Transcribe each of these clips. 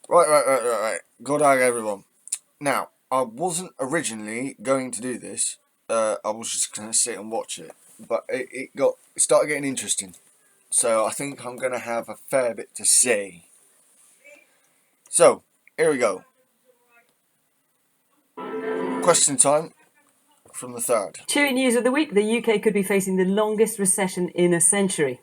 Right. Good day, everyone. Now, I wasn't originally going to do this. I was just going to sit and watch it, but it started getting interesting. So I think I'm going to have a fair bit to say. So here we go. Question time from the third. Cheery news of the week: the UK could be facing the longest recession in a century.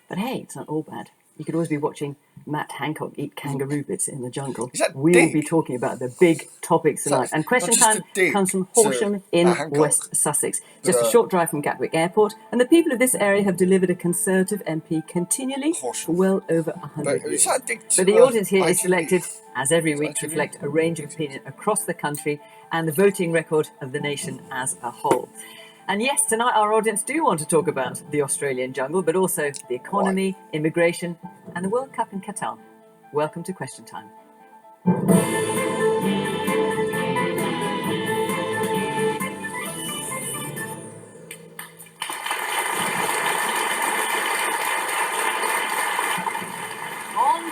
But hey, it's not all bad. You could always be watching Matt Hancock eat kangaroo bits in the jungle. Is that We will be dig? talking about the big topics Is that tonight. And not question just time a dig comes from to Horsham in Hancock? West Sussex, But just a short drive from Gatwick Airport. And the people of this area have delivered a Conservative MP continually for Horsham. well over But 100 is years. that a dig But to the audience here is ITV? selected, as every week, to ITV? reflect a range of opinion across the country and the voting record of the nation as a whole. And yes, tonight our audience do want to talk about the Australian jungle, but also the economy, immigration, and the World Cup in Qatar. Welcome to Question Time. On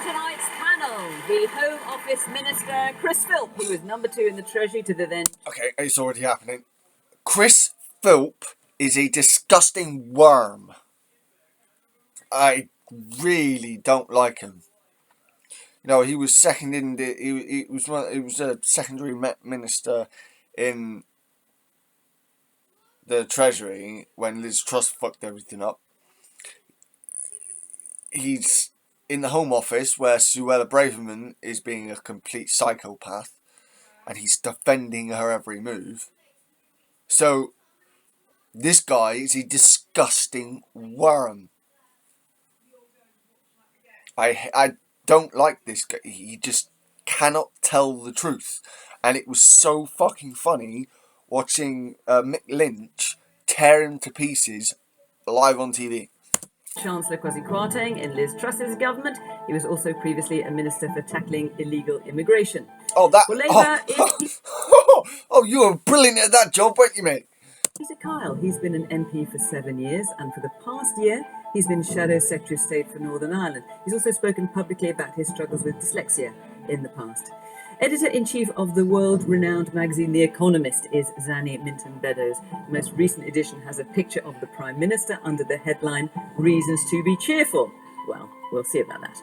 tonight's panel, the Home Office Minister, Chris Philp, who is number 2 in the Treasury to the then... Okay, it's already happening. Chris Philp is a disgusting worm. I really don't like him. You know, he was second in the. He was a secondary minister in the Treasury when Liz Truss fucked everything up. He's in the Home Office where Suella Braverman is being a complete psychopath, and he's defending her every move. So this guy is a disgusting worm. I don't like this guy. He just cannot tell the truth, and it was so fucking funny watching Mick Lynch tear him to pieces live on TV. Chancellor Kwasi Kwarteng in Liz Truss's government. He was also previously a minister for tackling illegal immigration. Oh, that. Well, Labour is... Oh, you were brilliant at that job, weren't you, mate? Peter Kyle. He's been an MP for 7 years, and for the past year, he's been Shadow Secretary of State for Northern Ireland. He's also spoken publicly about his struggles with dyslexia in the past. Editor-in-chief of the world-renowned magazine The Economist is Zanny Minton-Beddoes. The most recent edition has a picture of the Prime Minister under the headline, Reasons to be Cheerful. Well, we'll see about that.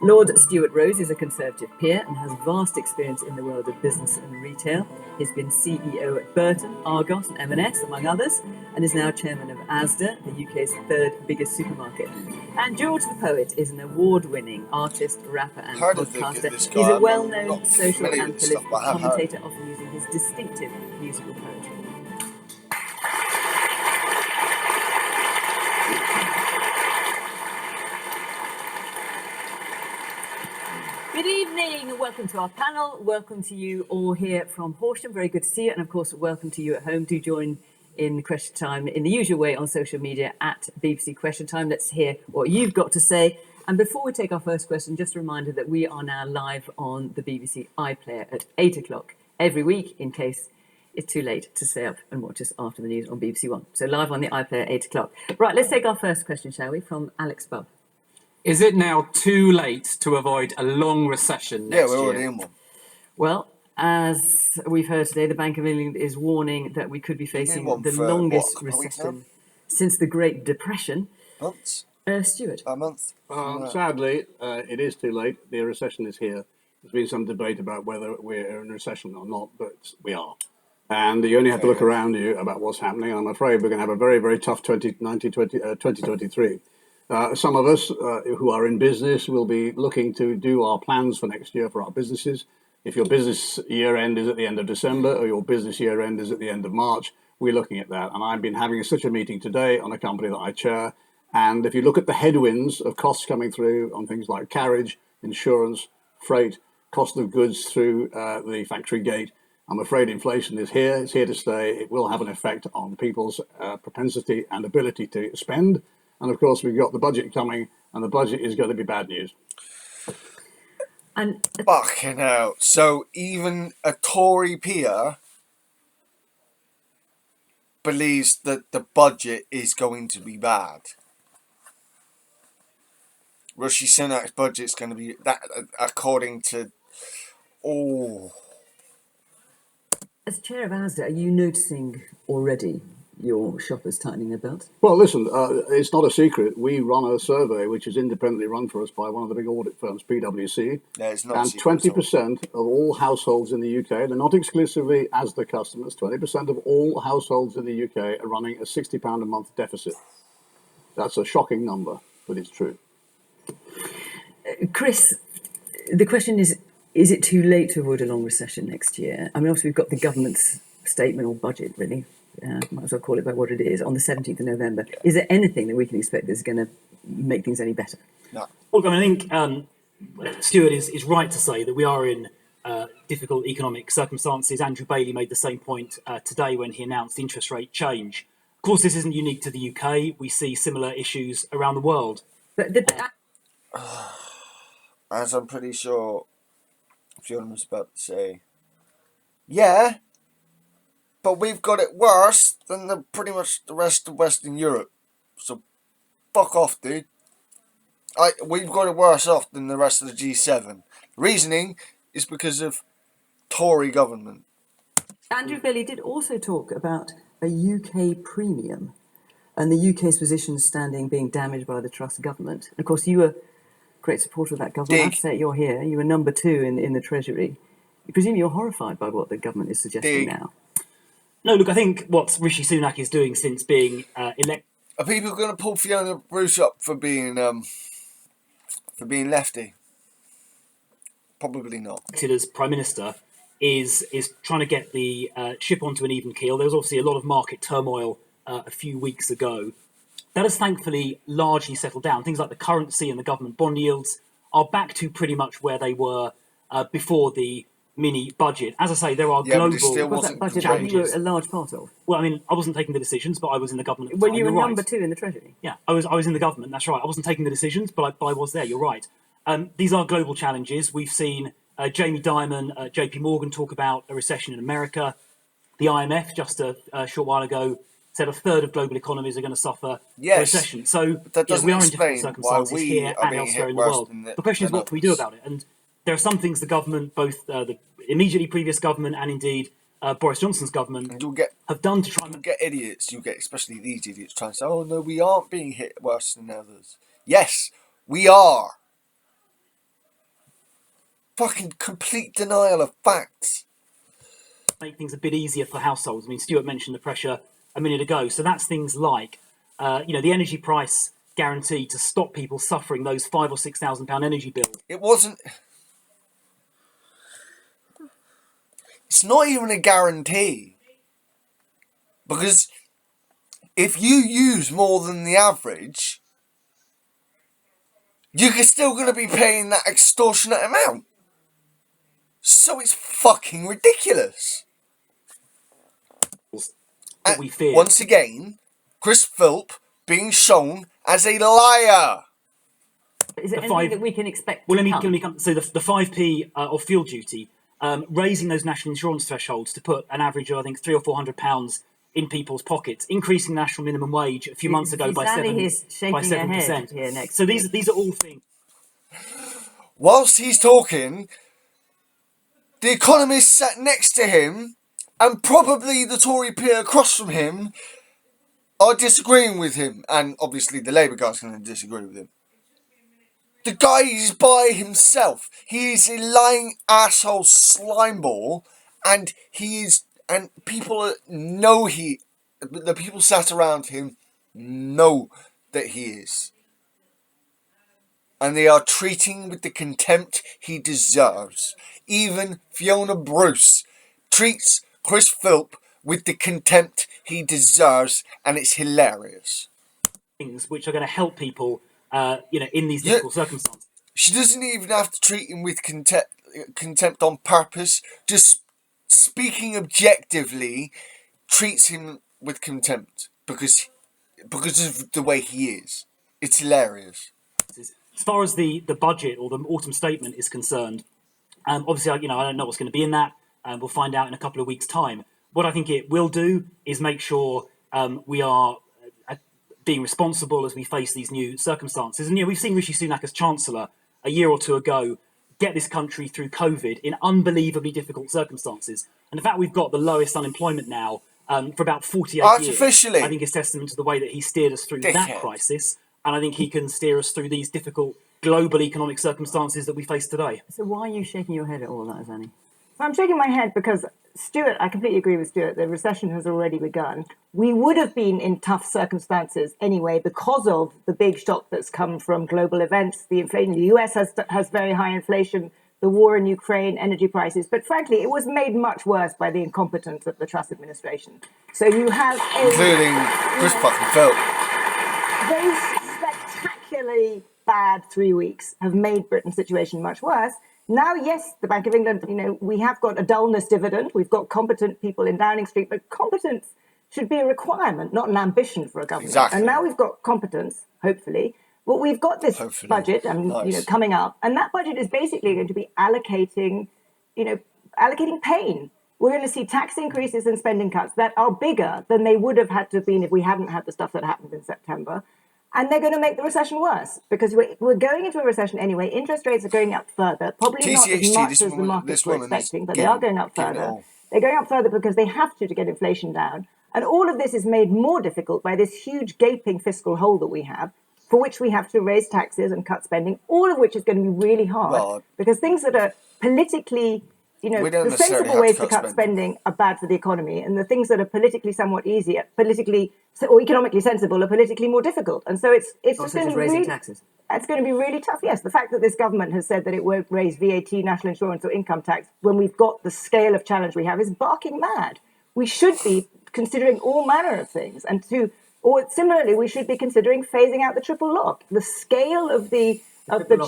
Lord Stuart Rose is a Conservative peer and has vast experience in the world of business and retail. He's been CEO at Burton, Argos and M&S, among others, and is now chairman of Asda, the UK's third biggest supermarket. And George the Poet is an award-winning artist, rapper and podcaster. He's a well-known social and political commentator, often using his distinctive musical poetry. Good evening, welcome to our panel, welcome to you all here from Horsham, very good to see you, and of course welcome to you at home. Do join in Question Time in the usual way on social media at BBC Question Time. Let's hear what you've got to say. And before we take our first question, just a reminder that we are now live on the BBC iPlayer at 8 o'clock every week, in case it's too late to stay up and watch us after the news on BBC One. So live on the iPlayer at 8 o'clock. Right, let's take our first question, shall we, from Alex Bubb. Is it now too late to avoid a long recession next year? Yeah, we're already in one. Well, as we've heard today, the Bank of England is warning that we could be facing the longest recession since the Great Depression. Months? Stuart? A month? Sadly, it is too late. The recession is here. There's been some debate about whether we're in a recession or not, but we are. And you only have to look around you about what's happening. I'm afraid we're going to have a very, very tough 2023. Some of us who are in business will be looking to do our plans for next year for our businesses. If your business year end is at the end of December or your business year end is at the end of March, we're looking at that. And I've been having such a meeting today on a company that I chair. And if you look at the headwinds of costs coming through on things like carriage, insurance, freight, cost of goods through the factory gate, I'm afraid inflation is here. It's here to stay. It will have an effect on people's propensity and ability to spend. And of course, we've got the budget coming, and the budget is going to be bad news. And fucking hell. So even a Tory peer believes that the budget is going to be bad. Rishi Sunak's budget's going to be that, according to Oh, As chair of ASDA, are you noticing already your shoppers tightening their belts? Well, listen, it's not a secret. We run a survey which is independently run for us by one of the big audit firms, PwC. yeah, it's not a And secret at all. 20% of all households in the UK, they're not exclusively ASDA customers, 20% of all households in the UK are running a £60 a month deficit. That's a shocking number, but it's true. Chris, the question is it too late to avoid a long recession next year? I mean, obviously, we've got the government's statement or budget, really. Might as well call it by what it is, on the 17th of November. Is there anything that we can expect that's going to make things any better? No. Look, I mean, I think Stuart is right to say that we are in difficult economic circumstances. Andrew Bailey made the same point today when he announced the interest rate change. Of course, this isn't unique to the UK. We see similar issues around the world. But As I'm pretty sure Fiona was about to say, yeah, but we've got it worse than pretty much the rest of Western Europe. So fuck off, dude. We've got it worse off than the rest of the G7. Reasoning is because of Tory government. Andrew Bailey did also talk about a UK premium and the UK's position standing being damaged by the Truss government. And of course, you were a great supporter of that government. I have to say, you're here. You were number 2 in the Treasury. You presume you're horrified by what the government is suggesting now. No, look, I think what Rishi Sunak is doing since being elected. Are people going to pull Fiona Bruce up for being lefty? Probably not. As Prime Minister is trying to get the ship onto an even keel. There was obviously a lot of market turmoil a few weeks ago. That has thankfully largely settled down. Things like the currency and the government bond yields are back to pretty much where they were before the mini budget. As I say, there are global. But it still Was that budget that you were a large part of? Well, I mean, I wasn't taking the decisions, but I was in the government. At the Well, time. you were You're number right. 2 in the Treasury. Yeah, I was in the government. That's right. I wasn't taking the decisions, but I was there. You're right. These are global challenges. We've seen Jamie Dimon, JP Morgan talk about a recession in America. The IMF just a short while ago said a third of global economies are going to suffer a recession. So that doesn't we are in explain difficult circumstances why we here are and being elsewhere hit in the worse world. than The question is, what can we do others. about it? And there are some things the government, both the immediately previous government and indeed Boris Johnson's government, And you'll get have done to try and idiots. You get especially these idiots trying to say, "Oh no, we aren't being hit worse than others." Yes, we are. Fucking complete denial of facts. make things a bit easier for households. I mean, Stuart mentioned the pressure a minute ago. So that's things like, the energy price guarantee to stop people suffering those £5,000 or £6,000 energy bills. It wasn't. It's not even a guarantee. Because if you use more than the average, you're still going to be paying that extortionate amount. So it's fucking ridiculous. That we fear. Once again, Chris Philp being shown as a liar. Is there The anything five- that we can expect Well, to let come? me come. So the 5p of fuel duty, raising those national insurance thresholds to put an average of, I think, £300 or £400 in people's pockets, increasing the national minimum wage a few months ago by Sally 7%. is shaking her head here next So to these are all things. Whilst he's talking, the economist sat next to him, and probably the Tory peer across from him, are disagreeing with him. And obviously the Labour guy's going to disagree with him. The guy is by himself. He is a lying asshole slimeball, and people know the people sat around him know that he is. And they are treating with the contempt he deserves. Even Fiona Bruce treats Chris Philp with the contempt he deserves, and it's hilarious. Things which are going to help people, in these difficult circumstances. She doesn't even have to treat him with contempt on purpose. Just speaking objectively, treats him with contempt because of the way he is. It's hilarious. As far as the budget or the autumn statement is concerned, obviously, I don't know what's going to be in that. We'll find out in a couple of weeks' time. What I think it will do is make sure we are being responsible as we face these new circumstances. And we've seen Rishi Sunak as Chancellor a year or two ago get this country through COVID in unbelievably difficult circumstances. And the fact we've got the lowest unemployment now for about 48 Artificially. years, I think is testament to the way that he steered us through that Dickhead. crisis. And I think he can steer us through these difficult global economic circumstances that we face today. So why are you shaking your head at all that, Zanny? So I'm shaking my head because Stuart, I completely agree with Stuart, the recession has already begun. We would have been in tough circumstances anyway because of the big shock that's come from global events. The inflation, the US has very high inflation, the war in Ukraine, energy prices. But frankly, it was made much worse by the incompetence of the Truss administration. So you have including Chris fucking Phil. Those spectacularly bad 3 weeks have made Britain's situation much worse. Now, yes, the Bank of England, we have got a dullness dividend. We've got competent people in Downing Street, but competence should be a requirement, not an ambition for a government. Exactly. And now we've got competence, hopefully. But we've got this budget coming up, and that budget is basically going to be allocating pain. We're going to see tax increases and spending cuts that are bigger than they would have had to have been if we hadn't had the stuff that happened in September. And they're going to make the recession worse because we're going into a recession anyway. Interest rates are going up further, probably not as much as the markets were expecting, but they are going up further. They're going up further because they have to get inflation down. And all of this is made more difficult by this huge gaping fiscal hole that we have, for which we have to raise taxes and cut spending, all of which is going to be really hard because things that are politically, the sensible ways to cut spending are bad for the economy, and the things that are politically somewhat easier, or economically sensible, are politically more difficult. And so it's just going to be raising taxes. It's going to be really tough. Yes, the fact that this government has said that it won't raise VAT, national insurance, or income tax when we've got the scale of challenge we have is barking mad. We should be considering all manner of things, or similarly, we should be considering phasing out the triple lock. The scale of the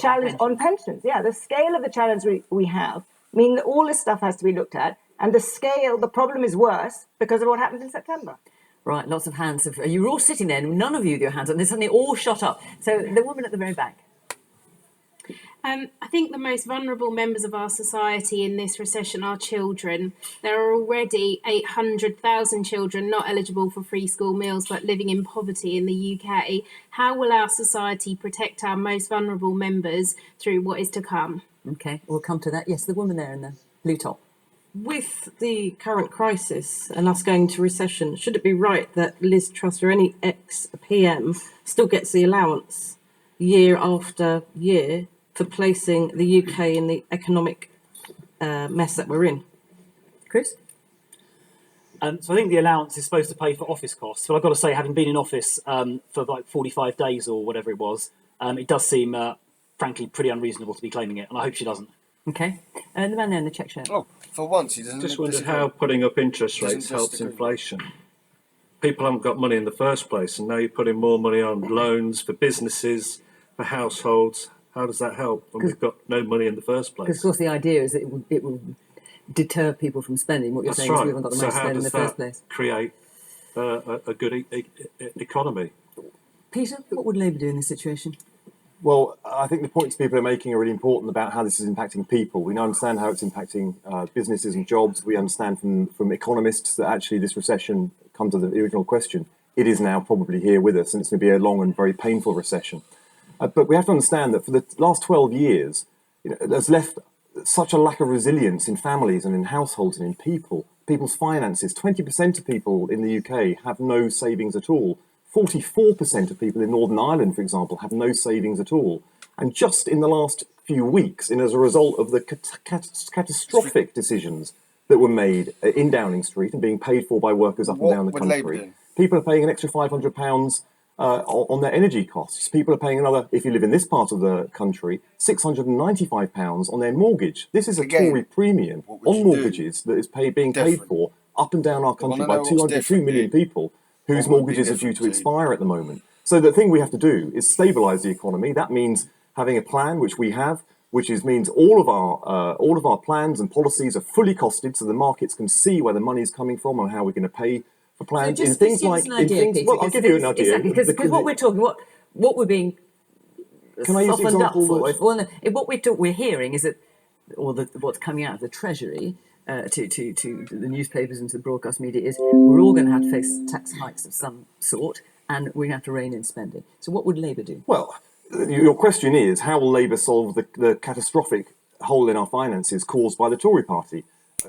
challenge on pensions, the scale of the challenge we have mean that all this stuff has to be looked at, and the problem is worse because of what happened in September. Right, lots of hands. You were all sitting there, and none of you with your hands up, and they suddenly all shot up. So the woman at the very back. I think the most vulnerable members of our society in this recession are children. There are already 800,000 children not eligible for free school meals but living in poverty in the UK. How will our society protect our most vulnerable members through what is to come? Okay, we'll come to that. Yes, the woman there in the blue top. With the current crisis and us going to recession, should it be right that Liz Truss or any ex-PM still gets the allowance year after year for placing the UK in the economic mess that we're in? Chris? So I think the allowance is supposed to pay for office costs. But I've got to say, having been in office for like 45 days or whatever it was, it does seem, frankly, pretty unreasonable to be claiming it. And I hope she doesn't. Okay. And the man there in the check shirt. Oh, for once he doesn't. Just wondered how putting up interest rates helps inflation. People haven't got money in the first place, and now you're putting more money on loans for businesses, for households. How does that help when we've got no money in the first place? Because, of course, the idea is that it will deter people from spending. What you're saying is we haven't got the money to spend in the first place. Create a good economy. Peter, what would Labour do in this situation? Well, I think the points people are making are really important about how this is impacting people. We understand how it's impacting businesses and jobs. We understand from economists that actually this recession, comes to the original question, it is now probably here with us, and it's going to be a long and very painful recession. But we have to understand that for the last 12 years, there's left such a lack of resilience in families and in households and in people's finances. 20% of people in the UK have no savings at all. 44% of people in Northern Ireland, for example, have no savings at all. And just in the last few weeks, and as a result of the catastrophic decisions that were made in Downing Street and being paid for by workers up and down the country, people are paying an extra £500 on their energy costs. People are paying another, if you live in this part of the country, £695 on their mortgage. This is a Tory premium on mortgages that is being paid for up and down our country by 2 million people whose mortgages are due to expire at the moment. So the thing we have to do is stabilise the economy. That means having a plan, which we have, means all of our plans and policies are fully costed, so the markets can see where the money is coming from and how we're going to pay for plans. So I'll give you an idea. Exactly, because what we're talking, what we're being softened up for. Well, no, what we're hearing is that, what's coming out of the Treasury. To the newspapers and to the broadcast media is we're all going to have to face tax hikes of some sort, and we're going to have to rein in spending. So what would Labour do? Well, your question is, how will Labour solve the catastrophic hole in our finances caused by the Tory party.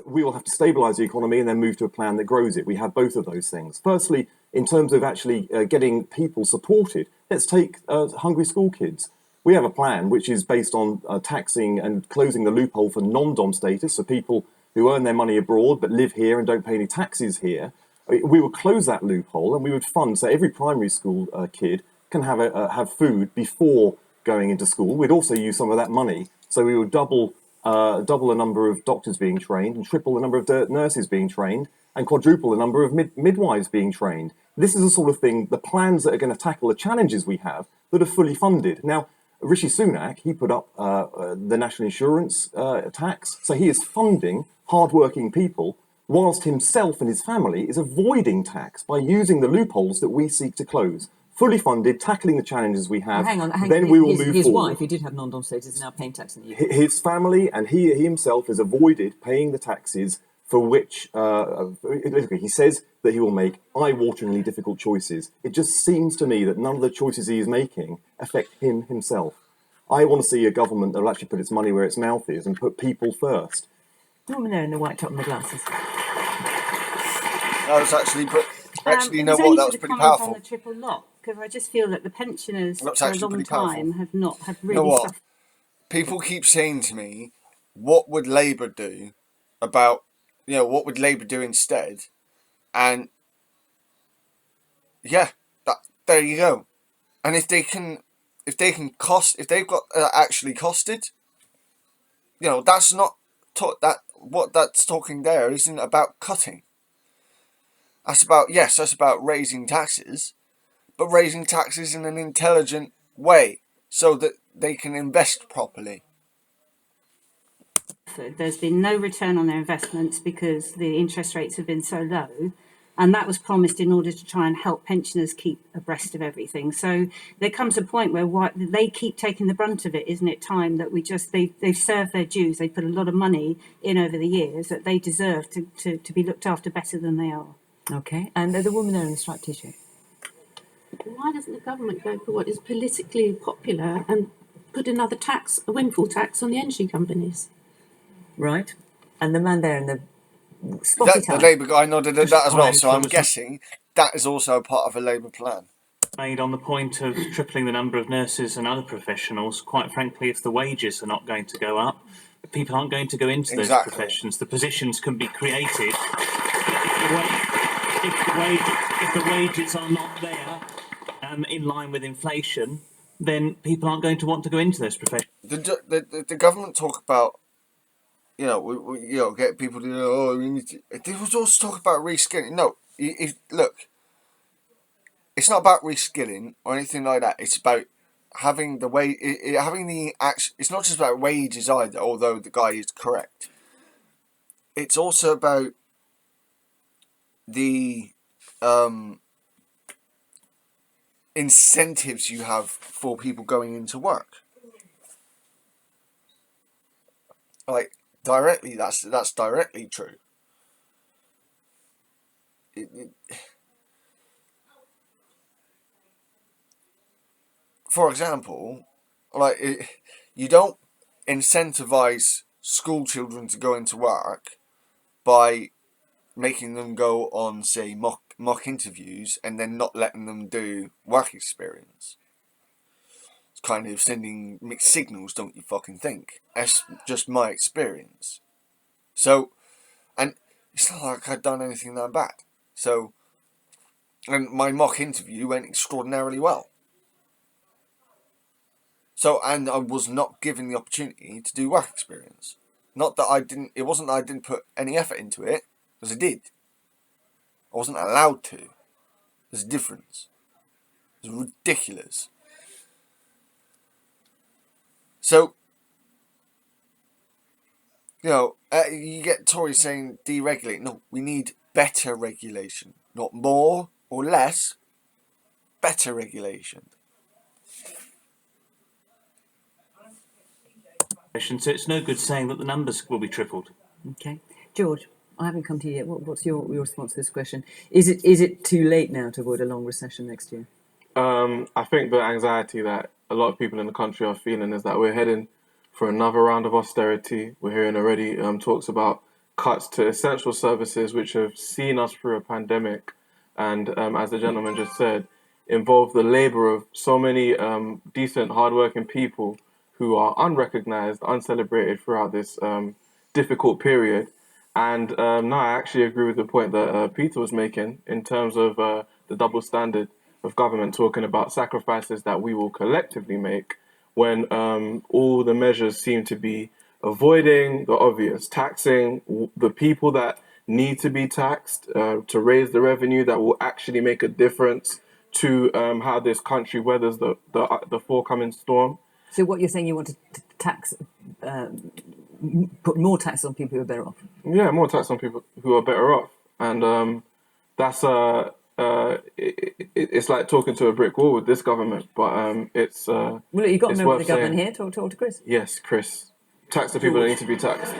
We will have to stabilise the economy and then move to a plan that grows it. We have both of those things. Firstly, in terms of actually getting people supported, let's take hungry school kids. We have a plan which is based on taxing and closing the loophole for non-dom status, so people who earn their money abroad but live here and don't pay any taxes here. We would close that loophole and we would fund, so every primary school kid can have food before going into school. We'd also use some of that money, so we would double the number of doctors being trained and triple the number of nurses being trained and quadruple the number of midwives being trained. This is the sort of thing, the plans that are going to tackle the challenges we have that are fully funded. Now, Rishi Sunak, he put up the national insurance tax, so he is funding hardworking people whilst himself and his family is avoiding tax by using the loopholes that we seek to close. Fully funded, tackling the challenges we have. Hang on. Then we will move his forward. wife, who did have non-dom status, is now paying tax in the UK. His family and he himself has avoided paying the taxes for which he says that he will make eye-wateringly difficult choices. It just seems to me that none of the choices he is making affect him himself. I want to see a government that will actually put its money where its mouth is and put people first. The woman there in the white top and the glasses. That was actually, you know it was what, only that for was the pretty comment powerful. on the triple lock, because I just feel that the pensioners That's for a actually long pretty powerful. time have You really know what? suffered. People keep saying to me, what would Labour do about, what would Labour do instead? And yeah, there you go. And if they've got actually costed, that's not what that's talking there isn't about cutting. That's about raising taxes, but raising taxes in an intelligent way so that they can invest properly. There's been no return on their investments because the interest rates have been so low, and that was promised in order to try and help pensioners keep abreast of everything. So there comes a point where they keep taking the brunt of it. Isn't it time that they've served their dues? They put a lot of money in over the years that they deserve to be looked after better than they are. Okay, and the woman there in the striped t-shirt. Why doesn't the government go for what is politically popular and put another tax, a windfall tax, on the energy companies? Right, and the man there in the spotty tie. The Labour guy nodded at that as well, Right, so I'm was guessing that is also part of a Labour plan. Made on the point of tripling the number of nurses and other professionals. Quite frankly, if the wages are not going to go up, people aren't going to go into those professions. The positions can be created. If the wages are not there in line with inflation, then people aren't going to want to go into those professions. The government talk about, get people to, we need to. They was also talk about reskilling. No, look, it's not about reskilling or anything like that. It's about having it's not just about wages either, although the guy is correct. It's also about the incentives you have for people going into work. Like directly, that's directly true. For example, you don't incentivize school children to go into work by making them go on, say, mock interviews and then not letting them do work experience. It's kind of sending mixed signals, don't you fucking think? That's just my experience. So, and it's not like I'd done anything that bad. So, and my mock interview went extraordinarily well. So, and I was not given the opportunity to do work experience. Not that it wasn't that I didn't put any effort into it, because I did. I wasn't allowed to. There's a difference. It's ridiculous. So, you get Tories saying deregulate. No, we need better regulation. Not more or less, better regulation. So it's no good saying that the numbers will be tripled. Okay, George, I haven't come to you yet. What's your response to this question? Is it too late now to avoid a long recession next year? I think the anxiety that a lot of people in the country are feeling is that we're heading for another round of austerity. We're hearing already talks about cuts to essential services, which have seen us through a pandemic, and as the gentleman just said, involve the labour of so many decent, hardworking people who are unrecognised, uncelebrated throughout this difficult period. And no, I actually agree with the point that Peter was making in terms of the double standard of government talking about sacrifices that we will collectively make when all the measures seem to be avoiding the obvious, taxing the people that need to be taxed to raise the revenue that will actually make a difference to how this country weathers the forthcoming storm. So what you're saying, you want to tax, put more tax on people who are better off? Yeah, more tax on people who are better off. And that's it's like talking to a brick wall with this government, but it's well, you've got a member of the government saying. here. Talk to Chris. Yes, Chris. Tax the people that need to be taxed.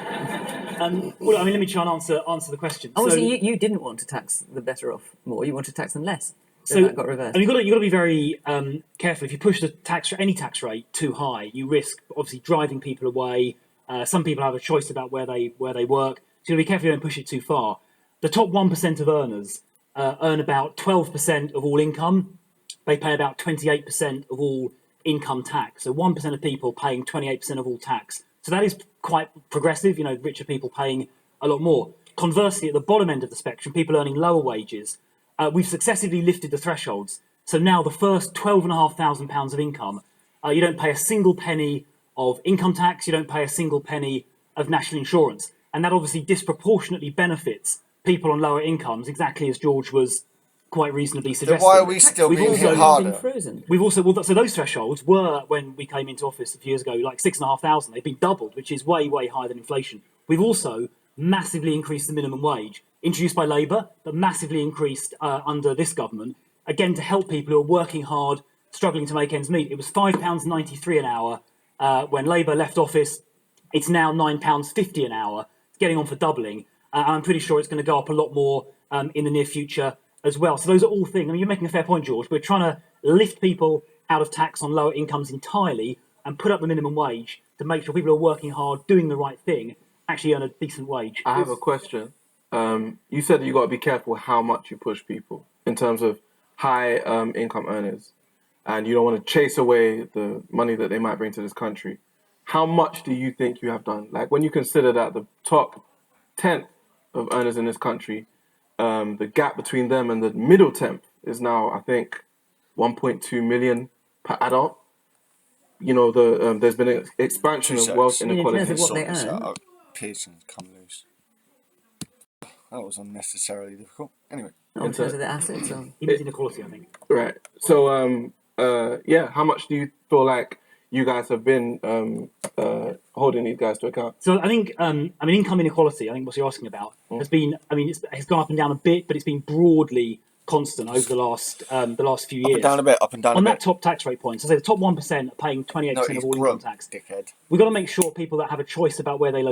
Well, I mean, let me try and answer the question. Oh, so you didn't want to tax the better off more. You want to tax them less. So that got reversed. I mean, you've got to be very careful. If you push the any tax rate too high, you risk obviously driving people away. Some people have a choice about where they work. So you've got to be careful you don't push it too far. The top 1% of earners earn about 12% of all income. They pay about 28% of all income tax. So 1% of people paying 28% of all tax. So that is quite progressive. You know, richer people paying a lot more. Conversely, at the bottom end of the spectrum, people earning lower wages. We've successively lifted the thresholds. So now the first £12,500 of income, you don't pay a single penny of income tax, you don't pay a single penny of national insurance. And that obviously disproportionately benefits people on lower incomes, exactly as George was quite reasonably suggesting. Then why are we still being hit harder? We've also, so those thresholds were, when we came into office a few years ago, like 6,500. They've been doubled, which is way, way higher than inflation. We've also massively increased the minimum wage, introduced by Labour, but massively increased under this government, again, to help people who are working hard, struggling to make ends meet. It was £5.93 an hour when Labour left office. It's now £9.50 an hour, getting on for doubling. I'm pretty sure it's going to go up a lot more in the near future as well. So those are all things. I mean, you're making a fair point, George. We're trying to lift people out of tax on lower incomes entirely and put up the minimum wage to make sure people who are working hard, doing the right thing, actually earn a decent wage. I have a question. You said that you got to be careful how much you push people in terms of high income earners, and you don't want to chase away the money that they might bring to this country. How much do you think you have done? Like, when you consider that the top 10th of earners in this country, the gap between them and the middle 10th is now, I think, 1.2 million per adult. You know, there's been an expansion of wealth inequality. Pearson's come loose. That was unnecessarily difficult. Anyway. In terms of the assets? He means inequality, I think. Right. So, yeah, how much do you feel like you guys have been holding these guys to account? So I think, income inequality, I think what you're asking about, has been, it's gone up and down a bit, but it's been broadly constant over the last few years. Up and down a bit, up and down a bit. On that top tax rate point, so say the top 1% are paying 28% of all income tax. Dickhead. We've got to make sure people that have a choice about where they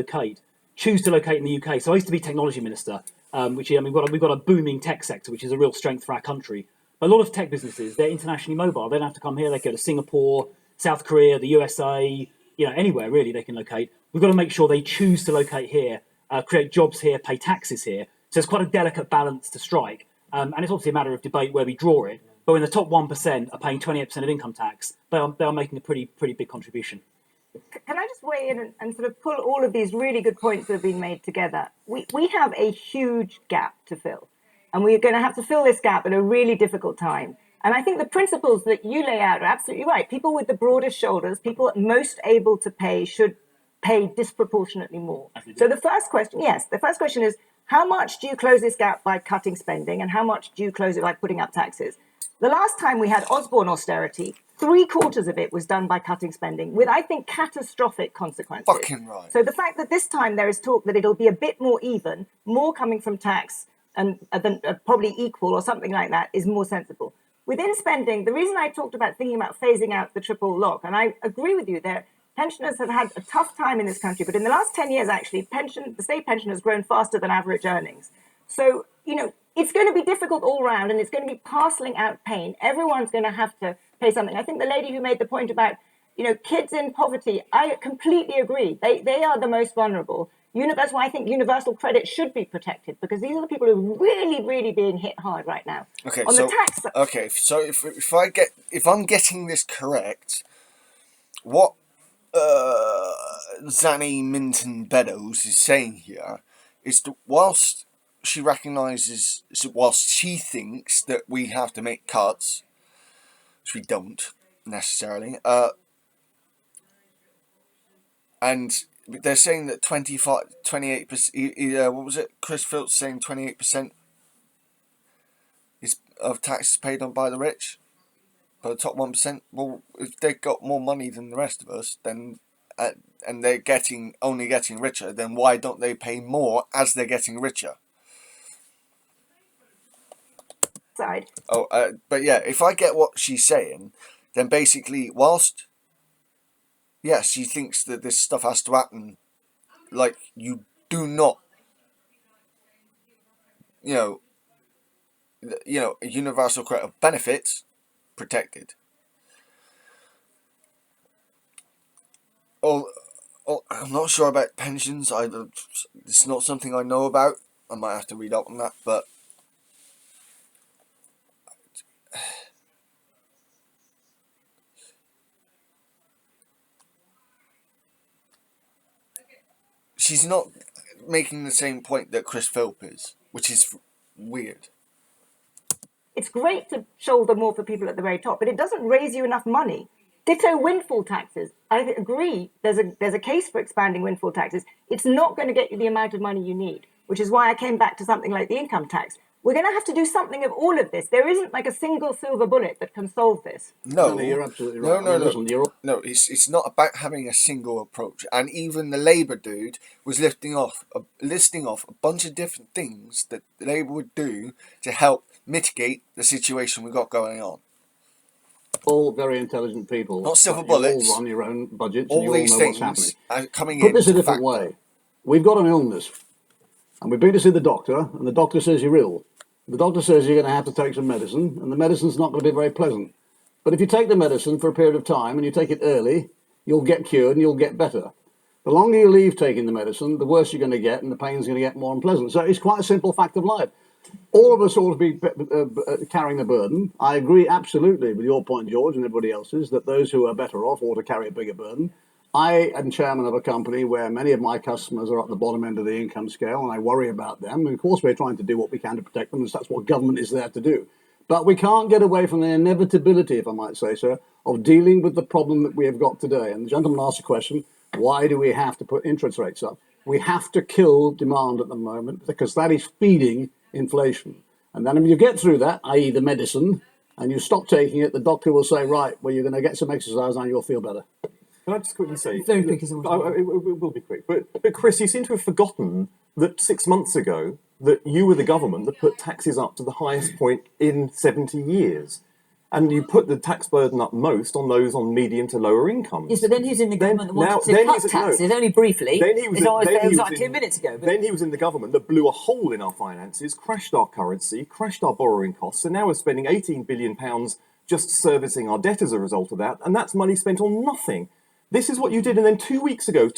choose to locate in the UK. So I used to be technology minister, we've got a booming tech sector, which is a real strength for our country. But a lot of tech businesses, they're internationally mobile. They don't have to come here. They go to Singapore, South Korea, the USA, anywhere really they can locate. We've got to make sure they choose to locate here, create jobs here, pay taxes here. So it's quite a delicate balance to strike. And it's obviously a matter of debate where we draw it. But when the top 1% are paying 28% of income tax, they are making a pretty big contribution. Can I just weigh in and sort of pull all of these really good points that have been made together? We have a huge gap to fill, and we're going to have to fill this gap at a really difficult time. And I think the principles that you lay out are absolutely right. People with the broadest shoulders, people most able to pay, should pay disproportionately more. So the first question is, how much do you close this gap by cutting spending, and how much do you close it by putting up taxes? The last time we had Osborne austerity, 3/4 of it was done by cutting spending, with, I think, catastrophic consequences. Fucking right. So the fact that this time there is talk that it'll be a bit more even, more coming from tax, and than probably equal or something like that, is more sensible. Within spending, the reason I talked about thinking about phasing out the triple lock, and I agree with you there, pensioners have had a tough time in this country, but in the last 10 years, actually, the state pension has grown faster than average earnings. So, it's going to be difficult all round, and it's going to be parceling out pain. Everyone's going to have to pay something. I think the lady who made the point about You know, kids in poverty, I completely agree. They are the most vulnerable. That's why I think universal credit should be protected, because these are the people who are really, really being hit hard right now. Okay, on so the tax. okay, so if I'm getting this correct, what Zanny Minton Beddoes is saying here is that whilst she thinks that we have to make cuts, which we don't necessarily, and they're saying that 28%, what was it? Chris Phillips saying 28% of taxes paid on by the rich, by the top 1%. Well, if they've got more money than the rest of us, then and they're only getting richer, then why don't they pay more as they're getting richer? Side. But yeah, if I get what she's saying, then basically, whilst yes, she thinks that this stuff has to happen, like, you do not, a universal credit of benefits protected. I'm not sure about pensions. It's not something I know about. I might have to read up on that, but she's not making the same point that Chris Philp is, which is weird. It's great to shoulder more for people at the very top, but it doesn't raise you enough money. Ditto windfall taxes. I agree. There's a case for expanding windfall taxes. It's not going to get you the amount of money you need, which is why I came back to something like the income tax. We're going to have to do something of all of this. There isn't like a single silver bullet that can solve this. No, you're absolutely right. No, it's not about having a single approach. And even the Labour dude was listing off a bunch of different things that Labour would do to help mitigate the situation we've got going on. All very intelligent people. Not silver bullets. You all run your own budgets all and you these all know what's happening. Are coming Put in this a different way. We've got an illness and we've been to see the doctor and the doctor says you're ill. The doctor says you're going to have to take some medicine and the medicine's not going to be very pleasant. But if you take the medicine for a period of time and you take it early, you'll get cured and you'll get better. The longer you leave taking the medicine, the worse you're going to get and the pain's going to get more unpleasant. So it's quite a simple fact of life. All of us ought to be carrying the burden. I agree absolutely with your point, George, and everybody else's, that those who are better off ought to carry a bigger burden. I am chairman of a company where many of my customers are at the bottom end of the income scale, and I worry about them. And of course, we're trying to do what we can to protect them, and that's what government is there to do. But we can't get away from the inevitability, if I might say so, of dealing with the problem that we have got today. And the gentleman asked a question, why do we have to put interest rates up? We have to kill demand at the moment because that is feeding inflation. And then if you get through that, i.e. the medicine, and you stop taking it, the doctor will say, right, well, you're going to get some exercise and you'll feel better. Can I just quickly say, very quick, it will be quick, but Chris, you seem to have forgotten that 6 months ago that you were the government that put taxes up to the highest point in 70 years. And you put the tax burden up most on those on medium to lower incomes. Yes, but then he was in the government that wanted to cut taxes, only briefly. It was like 2 minutes ago. Then he was in the government that blew a hole in our finances, crashed our currency, crashed our borrowing costs, and now we're spending £18 billion just servicing our debt as a result of that, and that's money spent on nothing. This is what you did, and then 2 weeks ago,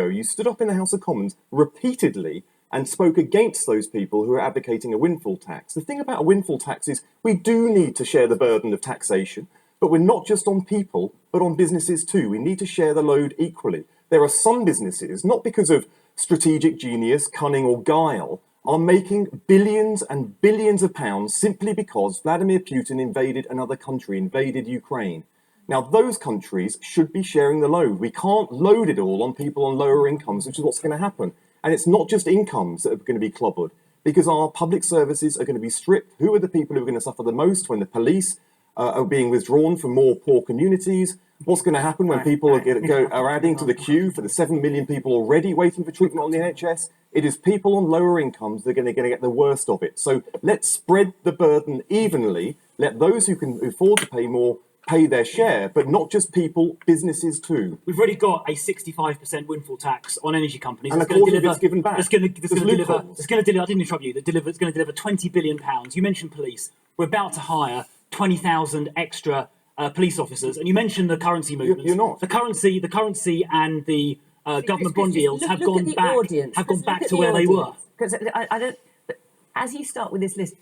you stood up in the House of Commons repeatedly and spoke against those people who are advocating a windfall tax. The thing about a windfall tax is we do need to share the burden of taxation, but we're not just on people, but on businesses too. We need to share the load equally. There are some businesses, not because of strategic genius, cunning or guile, are making billions and billions of pounds simply because Vladimir Putin invaded another country, invaded Ukraine. Now, those countries should be sharing the load. We can't load it all on people on lower incomes, which is what's going to happen. And it's not just incomes that are going to be clobbered, because our public services are going to be stripped. Who are the people who are going to suffer the most when the police are being withdrawn from more poor communities? What's going to happen when people are adding to the queue for the 7 million people already waiting for treatment on the NHS? It is people on lower incomes that are going to get the worst of it. So let's spread the burden evenly. Let those who can afford to pay more pay their share, but not just people, businesses too. We've already got a 65% windfall tax on energy companies. And a quarter of it's given back. It's going to deliver. I didn't interrupt you. It's going to deliver £20 billion. You mentioned police. We're about to hire 20,000 extra police officers, and you mentioned the currency movements. You're not. The currency, and the government bond yields have look gone at the back. audience. Have gone Let's back look to at where the they were. audience. Because I don't. But as you start with this list,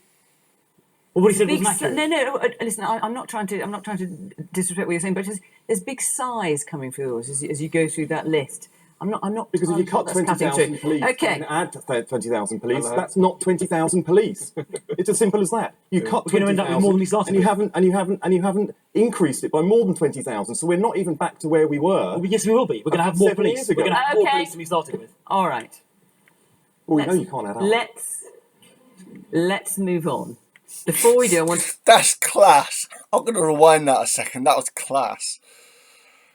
Well, what he said big was accurate. no. Listen, I'm not trying to disrespect what you're saying, but there's big sighs coming through us as you go through that list. I'm not Because if you cut 20,000 police and add 20,000 police, that's not 20,000 police. It's as simple as that. You cut 20,000 and you haven't increased it by more than 20,000. So we're not even back to where we were. Well, yes, we will be. We're going to have more 7 police. years We're ago. going to have more police than we started with. All right. Well, we know you can't add up. Let's move on. Before we do, I want. That's class. I'm going to rewind that a second. That was class.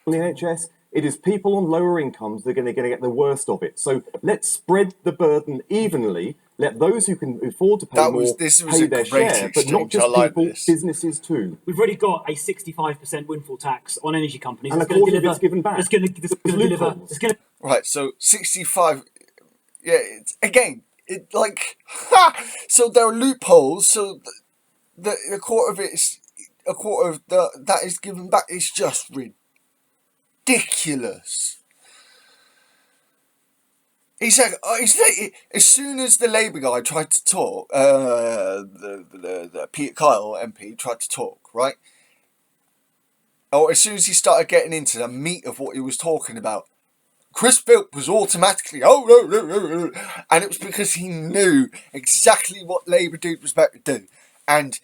The NHS, it is people on lower incomes that are going to get the worst of it. So let's spread the burden evenly. Let those who can afford to pay more pay their share, but not just people, businesses too. We've already got a 65% windfall tax on energy companies. And a quarter of it's given back. It's going to deliver. Right, so 65. Yeah, so there are loopholes. So the quarter of that is given back. It's just ridiculous. He's like, as soon as the Labour guy tried to talk, the Peter Kyle MP tried to talk, right? Or as soon as he started getting into the meat of what he was talking about, Chris Philp was automatically, and it was because he knew exactly what Labour dude was about to do. And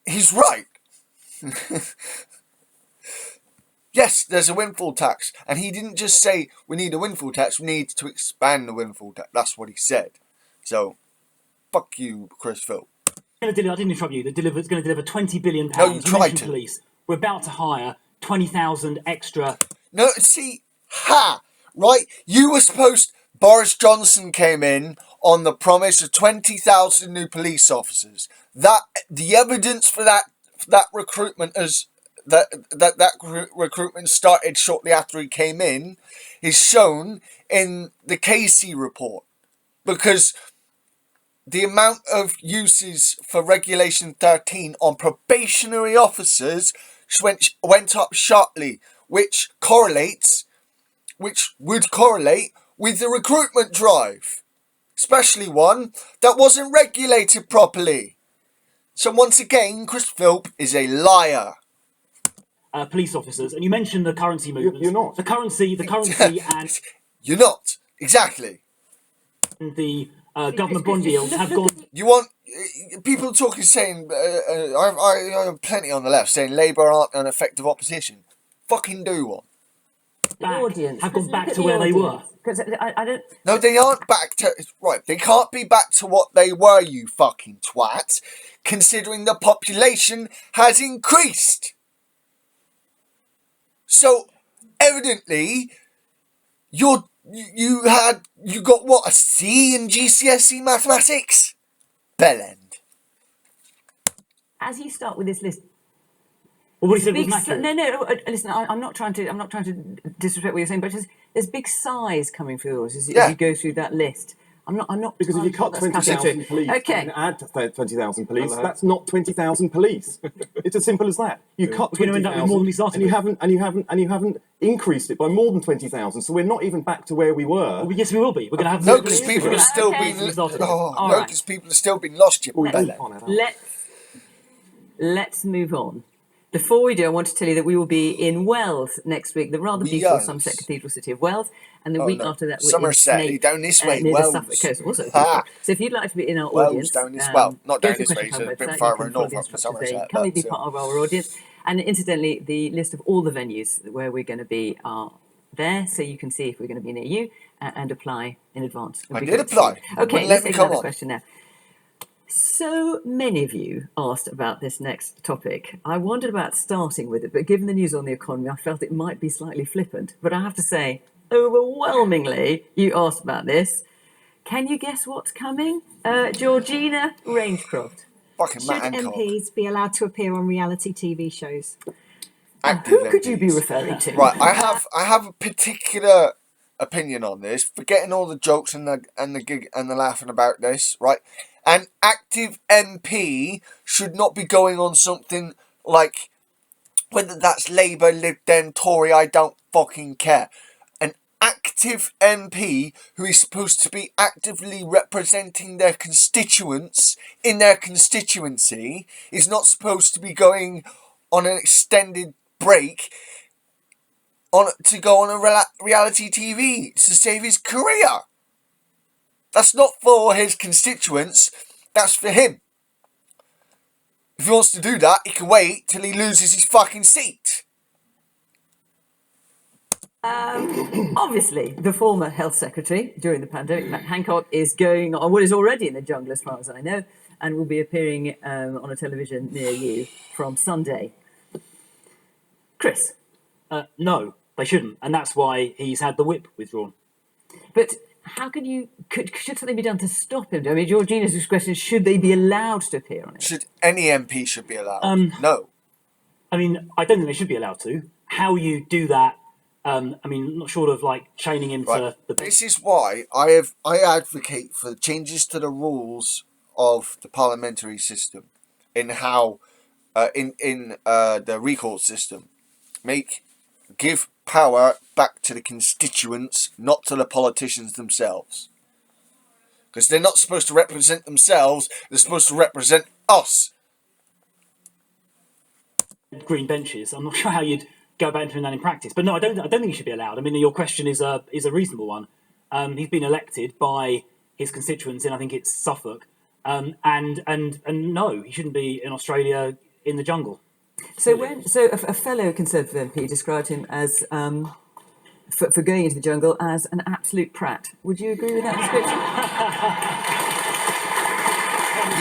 he's right. Yes, there's a windfall tax. And he didn't just say, we need a windfall tax, we need to expand the windfall tax. That's what he said. So, fuck you, Chris Philp. I didn't interrupt you. It's going to deliver £20 billion. No, you tried to. Police. We're about to hire 20,000 extra. No, see, right? You were supposed... Boris Johnson came in on the promise of 20,000 new police officers. The evidence for that recruitment is... That recruitment started shortly after he came in is shown in the Casey report, because the amount of uses for Regulation 13 on probationary officers went up sharply, which would correlate with the recruitment drive, especially one that wasn't regulated properly. So once again, Chris Philp is a liar. Police officers, and you mentioned the currency movements. You're not. The currency, and you're not exactly. The government bond yields have gone. You want people talking, saying I have plenty on the left saying Labour aren't an effective opposition. Fucking do one. Have gone back to where they were. Because I don't. No, they aren't back to right. They can't be back to what they were. You fucking twat. Considering the population has increased. So, evidently, you got what, a C in GCSE mathematics? Bellend. As you start with this list, well, what he said was accurate. No. Listen, I'm not trying to disrespect what you're saying, but there's big sighs coming through us as you go through that list. I'm not because if you cut 20,000 police and add 20,000 police, that's not 20,000 police. It's as simple as that. You cut 20,000 and you haven't increased it by more than 20,000. So we're not even back to where we were. Well, yes, we will be. We're going to have no, because people have still been. Because people have still been lost. Let's move on. Before we do, I want to tell you that we will be in Wells next week, the rather beautiful Somerset Cathedral city of Wells, and the week after that we're Somerset, in Snape, down this way, near Wells. the Suffolk coast. Also, so if you'd like to be in our Wells audience, down this go not down to this the way, Question so a Time bit website, farther you can follow north the from instructions there. Somerset. Come and be part of our audience, and incidentally, the list of all the venues where we're going to be are there, so you can see if we're going to be near you and apply in advance. I did apply. Okay, let's take another question now. So many of you asked about this next topic. I wondered about starting with it, but given the news on the economy, I felt it might be slightly flippant. But I have to say, overwhelmingly, you asked about this. Can you guess what's coming? Georgina Rangecroft. Should MPs be allowed to appear on reality TV shows? Who could you be referring to? Right, I have a particular opinion on this. Forgetting all the jokes and the gig and the laughing about this, right? An active MP should not be going on something like, whether that's Labour, Lib Dem, Tory, I don't fucking care. An active MP who is supposed to be actively representing their constituents in their constituency is not supposed to be going on an extended break to go on a reality TV to save his career. That's not for his constituents, that's for him. If he wants to do that, he can wait till he loses his fucking seat. Obviously, the former health secretary during the pandemic, Matt Hancock, is going on what is already in the jungle, as far as I know, and will be appearing on a television near you from Sunday. Chris? No, they shouldn't, and that's why he's had the whip withdrawn. But how can you? Should something be done to stop him? I mean, Georgina's question: should they be allowed to appear on it? Should any MP should be allowed? No. I mean, I don't think they should be allowed to. How you do that? I mean, not short of like chaining him to the. This is why I advocate for changes to the rules of the parliamentary system, in how, in the recall system, give power back to the constituents, not to the politicians themselves. Because they're not supposed to represent themselves; they're supposed to represent us. Green benches. I'm not sure how you'd go about doing that in practice, but no, I don't think he should be allowed. I mean, your question is a reasonable one. He's been elected by his constituents in, I think it's Suffolk, and no, he shouldn't be in Australia in the jungle. So a fellow Conservative MP described him as for going into the jungle as an absolute prat. Would you agree with that description?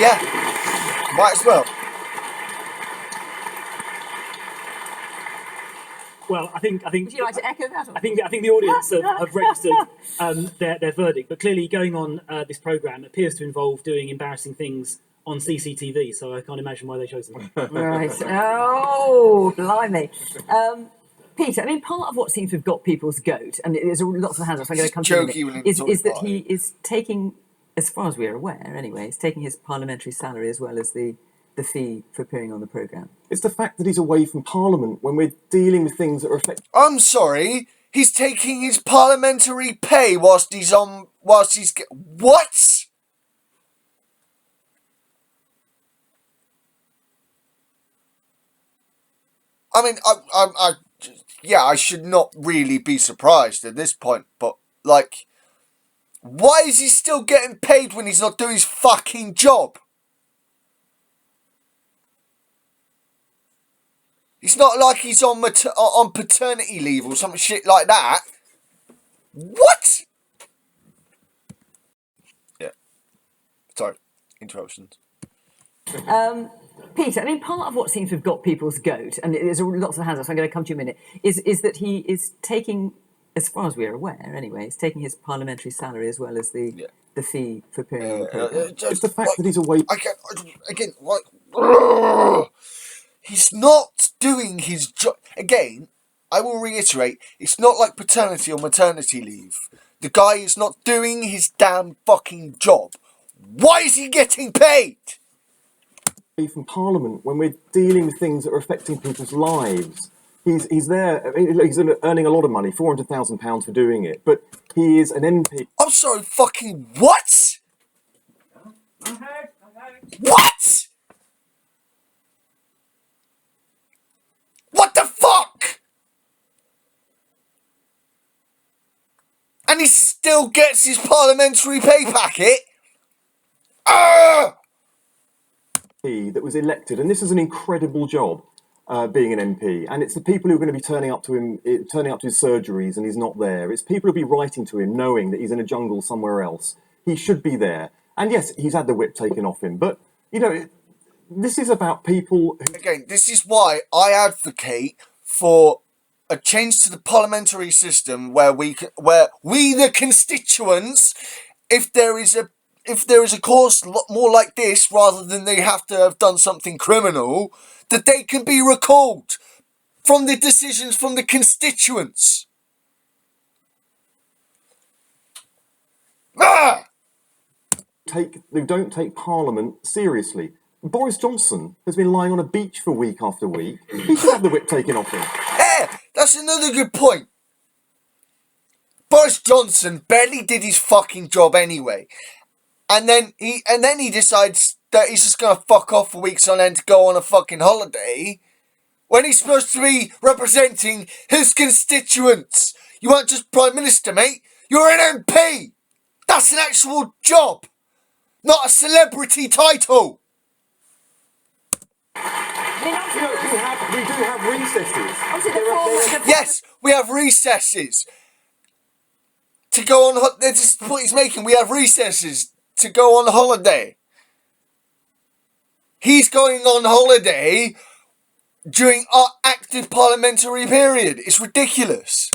Yeah, might as well. Well, I think. Would you like to echo that? I think the audience have registered their verdict. But clearly, going on this programme appears to involve doing embarrassing things on CCTV. So I can't imagine why they chose them. Right. Oh, blimey. Peter, I mean, part of what seems to have got people's goat, and there's lots of hands up, so I'm going to come to it, is that he is taking, as far as we're aware anyway, he's taking his parliamentary salary as well as the fee for appearing on the programme. It's the fact that he's away from Parliament when we're dealing with things that are affecting... I'm sorry, he's taking his parliamentary pay whilst he's... What? I mean, I should not really be surprised at this point, but, like, why is he still getting paid when he's not doing his fucking job? It's not like he's on paternity leave or some shit like that. What? Yeah. Sorry. Interruptions. Peter, I mean, part of what seems to have got people's goat, and there's lots of hands up, so I'm going to come to you in a minute, is that he is taking, as far as we're aware anyway, he's taking his parliamentary salary as well as the fee for appearing on the programme. It's the fact that he's away... He's not doing his job. Again, I will reiterate, it's not like paternity or maternity leave. The guy is not doing his damn fucking job. Why is he getting paid? From Parliament when we're dealing with things that are affecting people's lives. He's there, he's earning a lot of money, £400,000 for doing it, but he is an MP. I'm sorry, fucking what? What? What the fuck? And he still gets his parliamentary pay packet? That was elected, and this is an incredible job, being an MP, and it's the people who are going to be turning up to him, turning up to his surgeries, and he's not there. It's people who'll be writing to him, knowing that he's in a jungle somewhere else. He should be there, and yes, he's had the whip taken off him, but you know, this is about people. Again, this is why I advocate for a change to the parliamentary system where we, the constituents, if there is a course more like this, rather than they have to have done something criminal, that they can be recalled from the decisions from the constituents. They don't take Parliament seriously. Boris Johnson has been lying on a beach for week after week. He should have the whip taken off him. That's another good point. Boris Johnson barely did his fucking job anyway. And then he decides that he's just gonna fuck off for weeks on end to go on a fucking holiday when he's supposed to be representing his constituents. You aren't just Prime Minister, mate. You're an MP. That's an actual job, not a celebrity title. We do have recesses. Yes, we have recesses to go on. This is the point he's making. We have recesses to go on holiday. He's going on holiday during our active parliamentary period. It's ridiculous.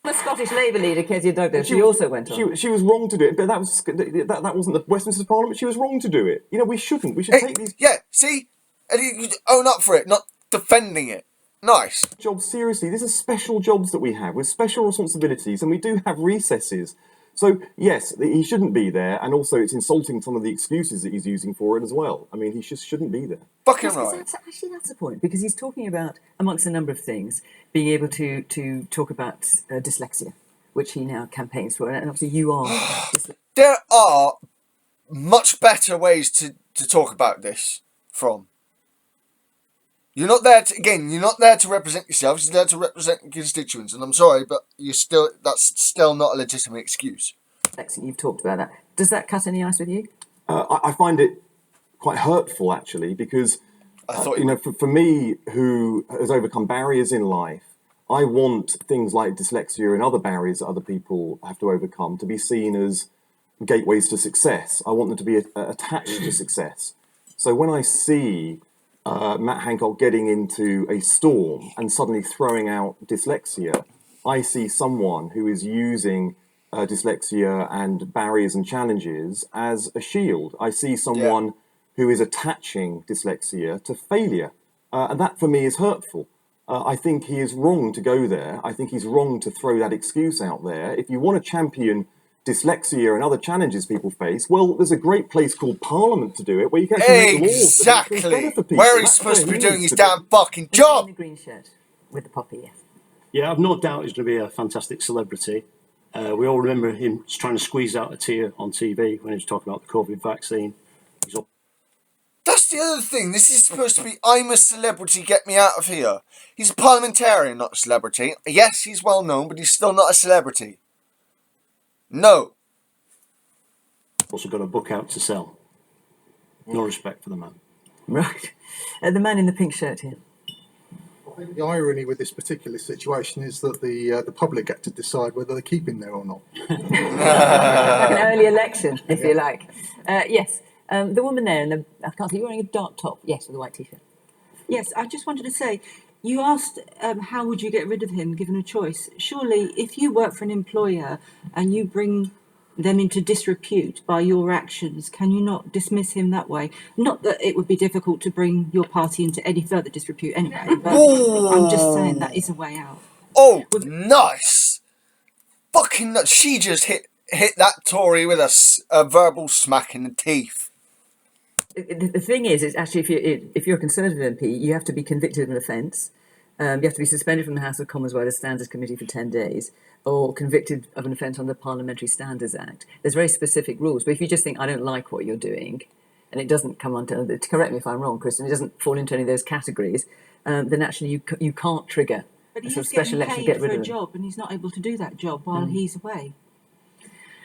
The Scottish Labour leader, Kezia Douglas, she also went on. She was wrong to do it, but that wasn't the Westminster Parliament. She was wrong to do it. You know, we shouldn't. We should take these. Yeah, see? And you own up for it, not defending it. Nice. Jobs seriously. These are special jobs that we have with special responsibilities, and we do have recesses. So, yes, he shouldn't be there, and also it's insulting some of the excuses that he's using for it as well. I mean, he just shouldn't be there. Fucking right. That's a point, because he's talking about, amongst a number of things, being able to talk about dyslexia, which he now campaigns for, and obviously you are. There are much better ways to talk about this from. You're not there to represent yourselves, you're there to represent your constituents, and I'm sorry, but that's still not a legitimate excuse. Excellent, you've talked about that. Does that cut any ice with you? I find it quite hurtful, actually, because, for me, who has overcome barriers in life, I want things like dyslexia and other barriers that other people have to overcome to be seen as gateways to success. I want them to be attached to success. So when I see Matt Hancock getting into a storm and suddenly throwing out dyslexia, I see someone who is using dyslexia and barriers and challenges as a shield. I see someone who is attaching dyslexia to failure. And that for me is hurtful. I think he is wrong to go there. I think he's wrong to throw that excuse out there. If you want to champion dyslexia and other challenges people face, well, there's a great place called Parliament to do it, where you can actually make laws that make things better for people. Where he's supposed to be doing his damn fucking job. In the green shirt with the poppy, yes. Yeah, I've no doubt he's going to be a fantastic celebrity. We all remember him trying to squeeze out a tear on TV when he was talking about the COVID vaccine. That's the other thing. This is supposed to be, I'm a celebrity, get me out of here. He's a parliamentarian, not a celebrity. Yes, he's well known, but he's still not a celebrity. No. Also got a book out to sell. No respect for the man. Right. The man in the pink shirt here. I think the irony with this particular situation is that the public get to decide whether they keep him there or not. An early election, if you like. Yes. The woman there, I can't see, you're wearing a dark top. Yes, with a white t-shirt. Yes, I just wanted to say, you asked how would you get rid of him given a choice. Surely, if you work for an employer and you bring them into disrepute by your actions, can you not dismiss him that way? Not that it would be difficult to bring your party into any further disrepute anyway, but I'm just saying that is a way out. Oh, nice! Fucking nuts. She just hit that Tory with a verbal smack in the teeth. The thing is actually if you're a Conservative MP, you have to be convicted of an offence. You have to be suspended from the House of Commons by the Standards Committee for 10 days, or convicted of an offence under the Parliamentary Standards Act. There's very specific rules. But if you just think, I don't like what you're doing, and it doesn't come under, correct me if I'm wrong, Kristen, it doesn't fall into any of those categories, then actually you can't trigger but a sort of special election to get rid of him. He's getting paid for a job, and he's not able to do that job while he's away.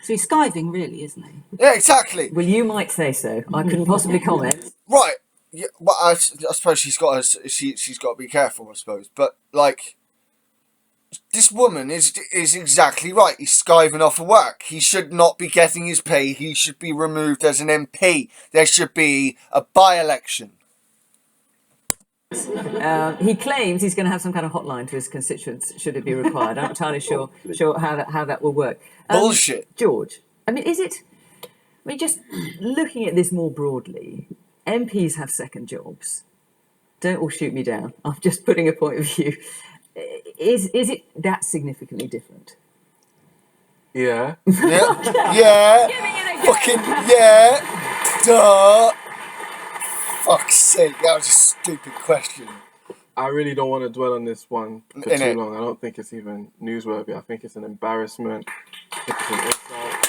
So he's skiving, really, isn't he? Yeah, exactly. Well, you might say so. I couldn't possibly comment. Right. Yeah, but I suppose she's got to be careful, I suppose. But like, this woman is exactly right. He's skiving off of work. He should not be getting his pay. He should be removed as an MP. There should be a by-election. He claims he's going to have some kind of hotline to his constituents should it be required. I'm not entirely sure how that will work. Bullshit. George, I mean, just looking at this more broadly, MPs have second jobs. Don't all shoot me down. I'm just putting a point of view. Is it that significantly different? Yeah. Yeah. Fucking yeah. Duh. fuck's sake, that was a stupid question. I really don't want to dwell on this one for too Innit? long. I don't think it's even newsworthy. I think it's an embarrassment. I think it's an insult.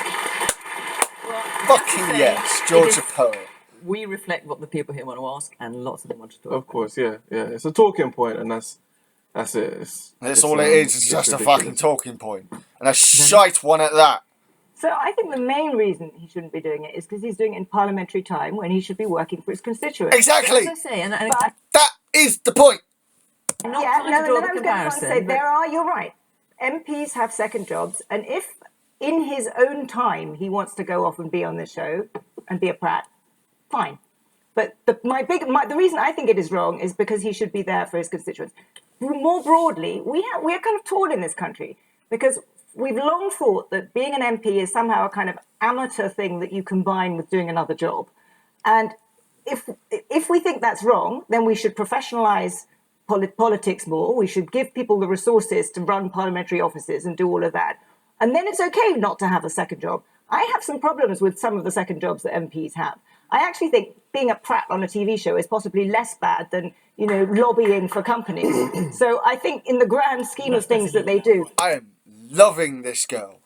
Fucking yes, George the poet. We reflect what the people here want to ask, and lots of them want to talk. Of course, yeah. It's a talking point, and that's it. That's all it is. It's just a fucking talking point, and a shite one at that. So I think the main reason he shouldn't be doing it is because he's doing it in parliamentary time when he should be working for his constituents. Exactly. As I say, and But that is the point. not yeah, trying no, to draw no, the I was going to comparison. say but- you're right. MPs have second jobs, and if in his own time he wants to go off and be on this show and be a prat, fine. But the reason I think it is wrong is because he should be there for his constituents. More broadly, we are kind of torn in this country because we've long thought that being an MP is somehow a kind of amateur thing that you combine with doing another job. And if we think that's wrong, then we should professionalise politics more. We should give people the resources to run parliamentary offices and do all of that. And then it's okay not to have a second job. I have some problems with some of the second jobs that MPs have. I actually think being a prat on a TV show is possibly less bad than, lobbying for companies. So I think in the grand scheme of things that they do. I am loving this girl.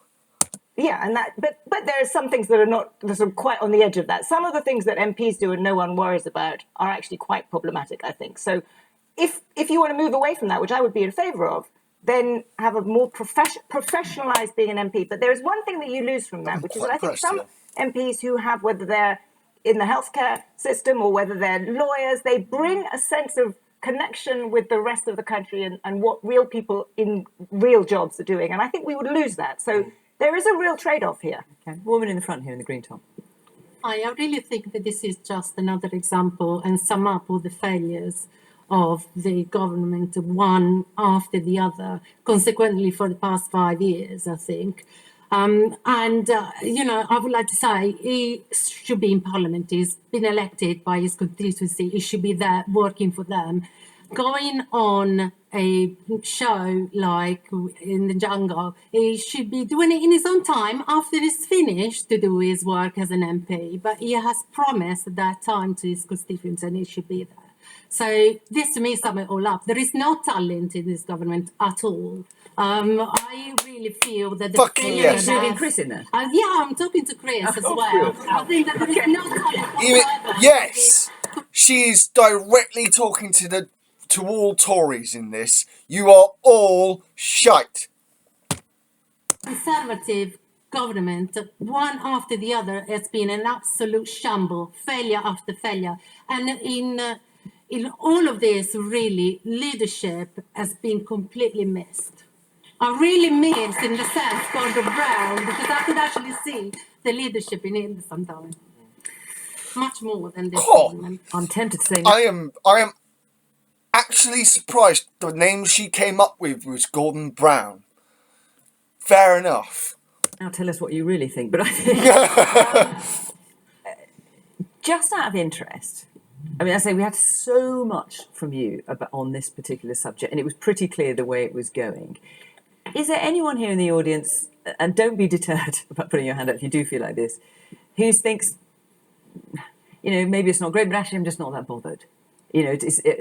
Yeah, and but there are some things that are not sort of quite on the edge of that. Some of the things that MPs do and no one worries about are actually quite problematic, I think. So if you want to move away from that, which I would be in favour of, then have a more professionalised being an MP. But there is one thing that you lose from that, which is that I think some MPs who have, whether they're in the healthcare system or whether they're lawyers, they bring a sense of connection with the rest of the country and what real people in real jobs are doing. And I think we would lose that. So there is a real trade-off here. Okay. Woman in the front here in the green top. I really think that this is just another example and sum up all the failures of the government, one after the other, consequently for the past 5 years, I think. I would like to say he should be in Parliament. He's been elected by his constituency. He should be there working for them. Going on a show like in the jungle, he should be doing it in his own time after he's finished to do his work as an MP. But he has promised that time to his constituents and he should be there. So this to me sums it all up. There is no talent in this government at all. I really feel that the fucking yes. Including Chris in there. I'm talking to Chris as well. I think that there is no talent whatsoever. Yes, she's directly talking to all Tories in this. You are all shite. Conservative government, one after the other, has been an absolute shamble, failure after failure, and in all of this, really, leadership has been completely missed. I really miss, in the sense, Gordon Brown, because I could actually see the leadership in him sometimes. Much more than this government. I'm tempted to say... I am actually surprised the name she came up with was Gordon Brown. Fair enough. Now tell us what you really think, but I think... just out of interest... I mean, I say we had so much from you on this particular subject, and it was pretty clear the way it was going. Is there anyone here in the audience, and don't be deterred about putting your hand up if you do feel like this, who thinks, maybe it's not great, but actually I'm just not that bothered?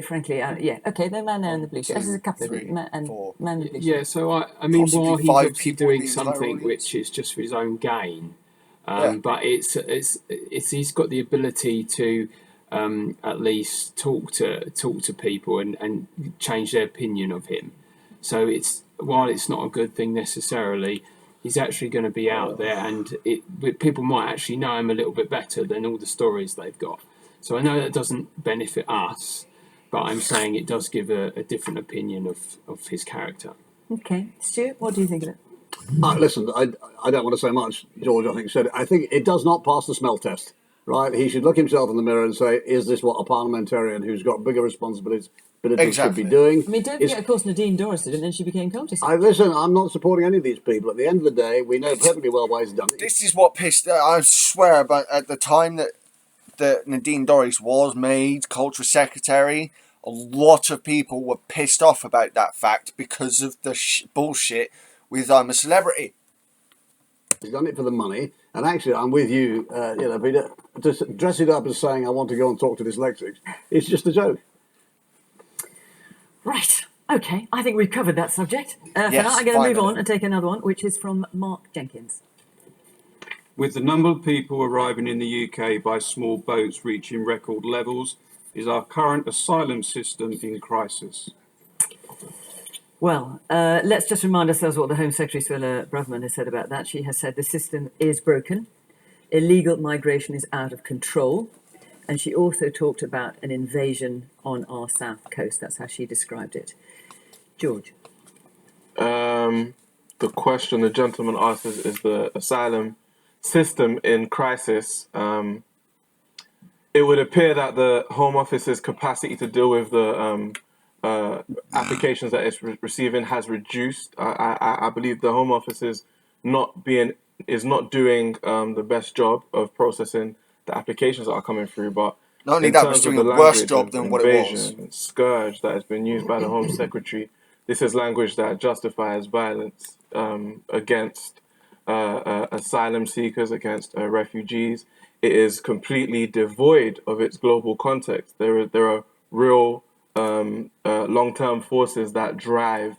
Frankly, yeah. Okay, the man there in the blue shirt. There's a couple of man in the blue shirt. Yeah, so I mean, while he's obviously doing something which is just for his own gain, but it's he's got the ability to at least talk to people and change their opinion of him. So while it's not a good thing necessarily, he's actually going to be out there, and people might actually know him a little bit better than all the stories they've got. So I know that doesn't benefit us, but I'm saying it does give a different opinion of his character. Okay, Stuart, what do you think of it? Listen, I don't want to say much. George, I think, said it. I think it does not pass the smell test. Right, he should look himself in the mirror and say, "Is this what a parliamentarian who's got bigger responsibilities should be doing?" I mean, don't forget, of course, Nadine Dorris did it, and then she became Culture Secretary. Listen, I'm not supporting any of these people. At the end of the day, we know perfectly well why he's done it. This is what pissed. I swear, about at the time that Nadine Dorris was made Culture Secretary, a lot of people were pissed off about that fact because of the bullshit with I'm a Celebrity. He's done it for the money. And actually, I'm with you, Peter. Just dress it up as saying, I want to go and talk to dyslexics. It's just a joke. Right. Okay. I think we've covered that subject. For Yes, now, I'm going to move finally. on and take another one, which is from Mark Jenkins. With the number of people arriving in the UK by small boats reaching record levels, is our current asylum system in crisis? Well, let's just remind ourselves what the Home Secretary, Suella Braverman, has said about that. She has said the system is broken, illegal migration is out of control, and she also talked about an invasion on our south coast. That's how she described it. George? The question the gentleman asked is the asylum system in crisis. It would appear that the Home Office's capacity to deal with the applications that it's receiving has reduced. I believe the Home Office is not doing the best job of processing the applications that are coming through. But not only in that, terms it's doing of the a worse language job of than what it was. invasion and scourge that has been used by the Home Secretary, this is language that justifies violence against asylum seekers, against refugees. It is completely devoid of its global context. There are real long-term forces that drive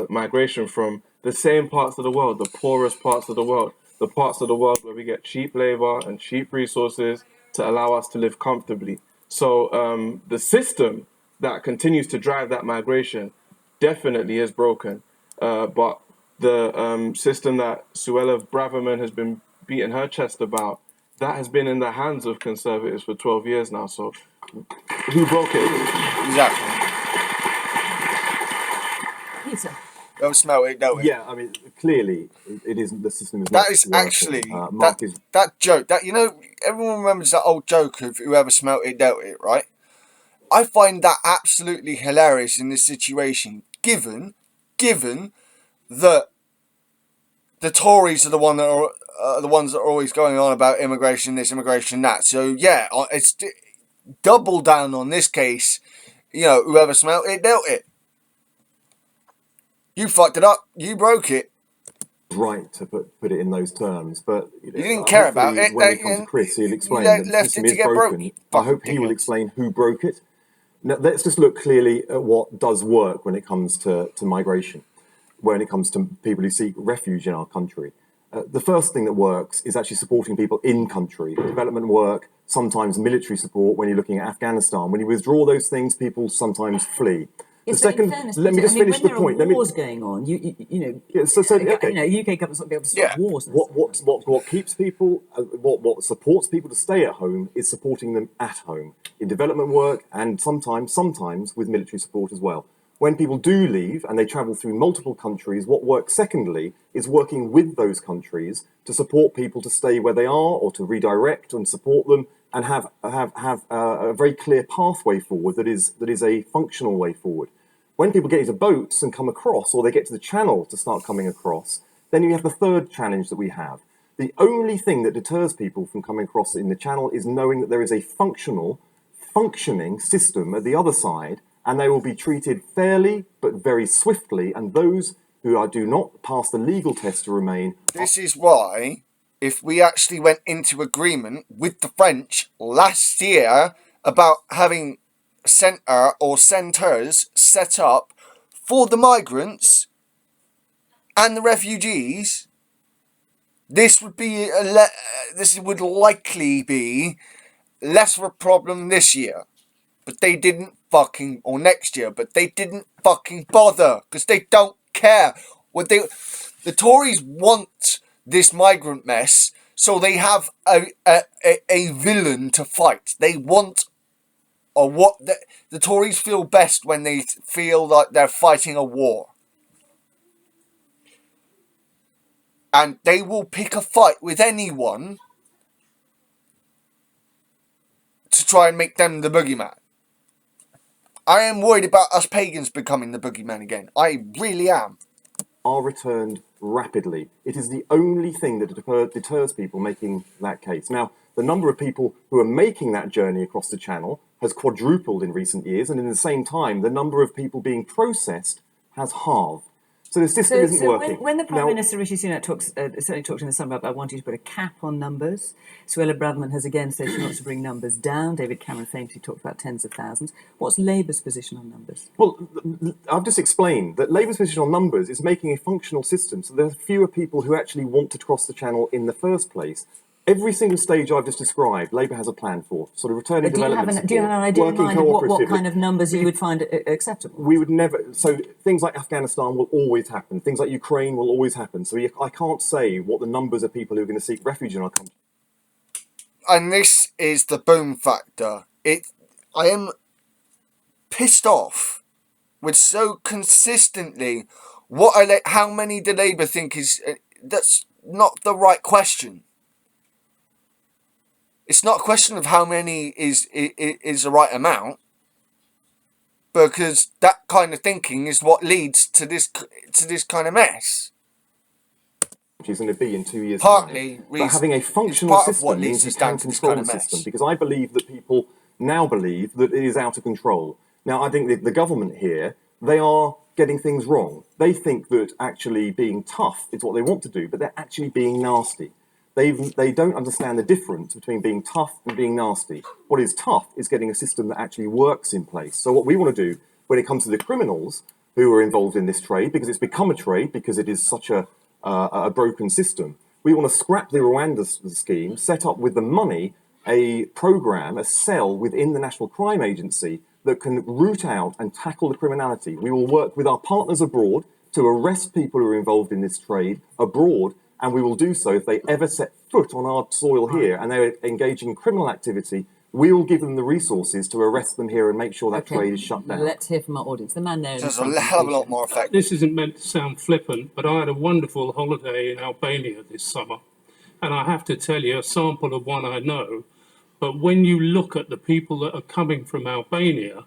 migration from the same parts of the world, the poorest parts of the world, the parts of the world where we get cheap labor and cheap resources to allow us to live comfortably. So the system that continues to drive that migration definitely is broken. But the system that Suella Braverman has been beating her chest about, that has been in the hands of Conservatives for 12 years now. So who broke it? Exactly. Peter? Don't smell it, don't it? Yeah, I mean, clearly, it isn't. The system is That not is working. actually Mark is that joke. That everyone remembers that old joke of whoever smelt it dealt it, right? I find that absolutely hilarious in this situation, given that the Tories are the ones that are always going on about immigration this, immigration that. So yeah, it's double down on this case. Whoever smelt it dealt it. You fucked it up. You broke it. right to put it in those terms, but You didn't care about it. When we come to Chris, he'll explain that the left system it to is get broken. I hope he will explain who broke it. Now, let's just look clearly at what does work when it comes to migration, when it comes to people who seek refuge in our country. The first thing that works is actually supporting people in country, development work, sometimes military support. When you're looking at Afghanistan, when you withdraw those things, people sometimes flee. Yes, The second, fairness, let me Peter, just finish the point. When there are wars going on, UK government's not be able to stop wars. What keeps people, what supports people to stay at home is supporting them at home in development work and sometimes with military support as well. When people do leave and they travel through multiple countries, what works secondly is working with those countries to support people to stay where they are or to redirect and support them and have a very clear pathway forward that is a functional way forward. When people get into boats and come across, or they get to the channel to start coming across, then you have the third challenge that we have. The only thing that deters people from coming across in the channel is knowing that there is a functioning system at the other side, and they will be treated fairly but very swiftly, and those who do not pass the legal test to remain. This is why, if we actually went into agreement with the French last year about having centres set up for the migrants and the refugees, this would likely be less of a problem this year. But they didn't or next year, but they didn't fucking bother because they don't care. The Tories want this migrant mess, so they have a villain to fight. They want the Tories feel best when they feel like they're fighting a war. And they will pick a fight with anyone to try and make them the boogeyman. I am worried about us pagans becoming the boogeyman again. I really am. Are returned rapidly. It is the only thing that deters people making that case. Now, the number of people who are making that journey across the channel has quadrupled in recent years, and in the same time, the number of people being processed has halved. So the system isn't working. When the Prime Minister Rishi Sunak certainly talked in the summer about wanting to put a cap on numbers, Suella Braverman has again said she wants to bring numbers down. David Cameron famously talked about tens of thousands. What's Labour's position on numbers? Well, I've just explained that Labour's position on numbers is making a functional system, so there are fewer people who actually want to cross the channel in the first place. Every single stage I've just described, Labour has a plan for, sort of returning development support, do you have an idea in mind of what kind of numbers you would find acceptable? We would never. So things like Afghanistan will always happen. Things like Ukraine will always happen. So I can't say what the numbers of people who are going to seek refuge in our country. And this is the boom factor. I am pissed off with so consistently how many do Labour think is. That's not the right question. It's not a question of how many is the right amount, because that kind of thinking is what leads to this kind of mess. Is going to be in 2 years' Partly, time. But having a functional system means you can control the system, because I believe that people now believe that it is out of control. Now, I think the government here, they are getting things wrong. They think that actually being tough is what they want to do, but they're actually being nasty. They don't understand the difference between being tough and being nasty. What is tough is getting a system that actually works in place. So what we want to do when it comes to the criminals who are involved in this trade, because it's become a trade, because it is such a broken system, we want to scrap the Rwanda scheme, set up with the money a program, a cell within the National Crime Agency that can root out and tackle the criminality. We will work with our partners abroad to arrest people who are involved in this trade abroad, and we will do so if they ever set foot on our soil here and they're engaging in criminal activity. We will give them the resources to arrest them here and make sure that trade is shut down. Let's hear from our audience. The man there. There's a hell of a lot more effective. This isn't meant to sound flippant, but I had a wonderful holiday in Albania this summer. And I have to tell you, a sample of one I know. But when you look at the people that are coming from Albania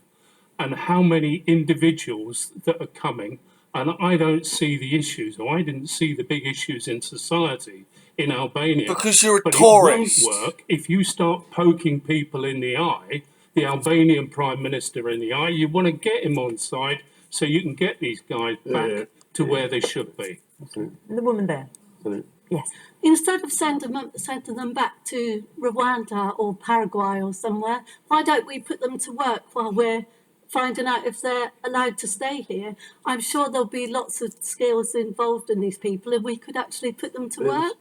and how many individuals that are coming, and I don't see the issues, or I didn't see the big issues in society in Albania. Because you're a tourist. It won't work if you start poking people in the eye, the Albanian Prime Minister in the eye. You want to get him on side so you can get these guys back to where they should be. The woman there. Yes. Instead of sending them back to Rwanda or Paraguay or somewhere, why don't we put them to work while we're finding out if they're allowed to stay here? I'm sure there'll be lots of skills involved in these people, and we could actually put them to work.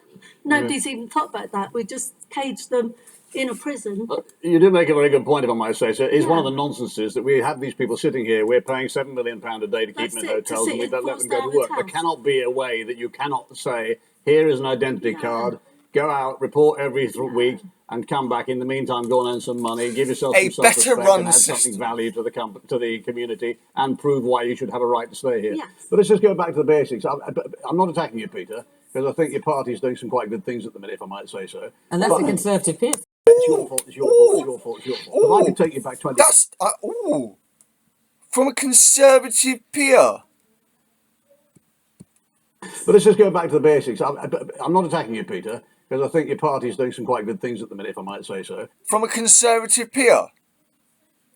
Nobody's even thought about that. We just cage them in a prison. You do make a very good point, if I might say so. It's one of the nonsenses that we have these people sitting here. We're paying £7 million a day to keep them in hotels, and we don't let them go to work. There cannot be a way that you cannot say, here is an identity card, go out, report every week, and come back. In the meantime, go and earn some money, give yourself some self-respect, and add something value to the community, and prove why you should have a right to stay here. Yes. But let's just go back to the basics. I'm not attacking you, Peter, because I think your party is doing some quite good things at the minute, if I might say so. And that's the Conservative peer. It's your fault, it's your fault, it's your fault, it's your fault. If I could take you back 20... That's... from a Conservative peer. But let's just go back to the basics. I'm not attacking you, Peter, because I think your party is doing some quite good things at the minute, if I might say so. From a Conservative peer?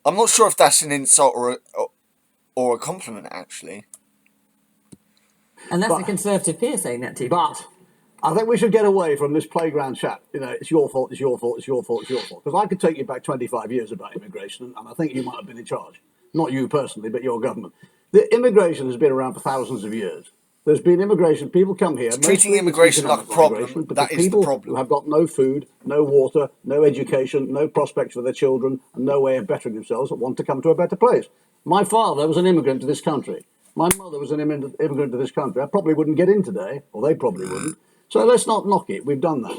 I'm not sure if that's an insult or a compliment, actually. And that's a Conservative peer saying that to you. But I think we should get away from this playground chat. You know, it's your fault, it's your fault, it's your fault, it's your fault. Because I could take you back 25 years about immigration, and I think you might have been in charge. Not you personally, but your government. The immigration has been around for thousands of years. There's been immigration. People come here. Treating immigration like a problem. That is the problem. Who have got no food, no water, no education, no prospects for their children, and no way of bettering themselves, that want to come to a better place. My father was an immigrant to this country. My mother was an immigrant to this country. I probably wouldn't get in today, or they probably wouldn't. So let's not knock it. We've done that.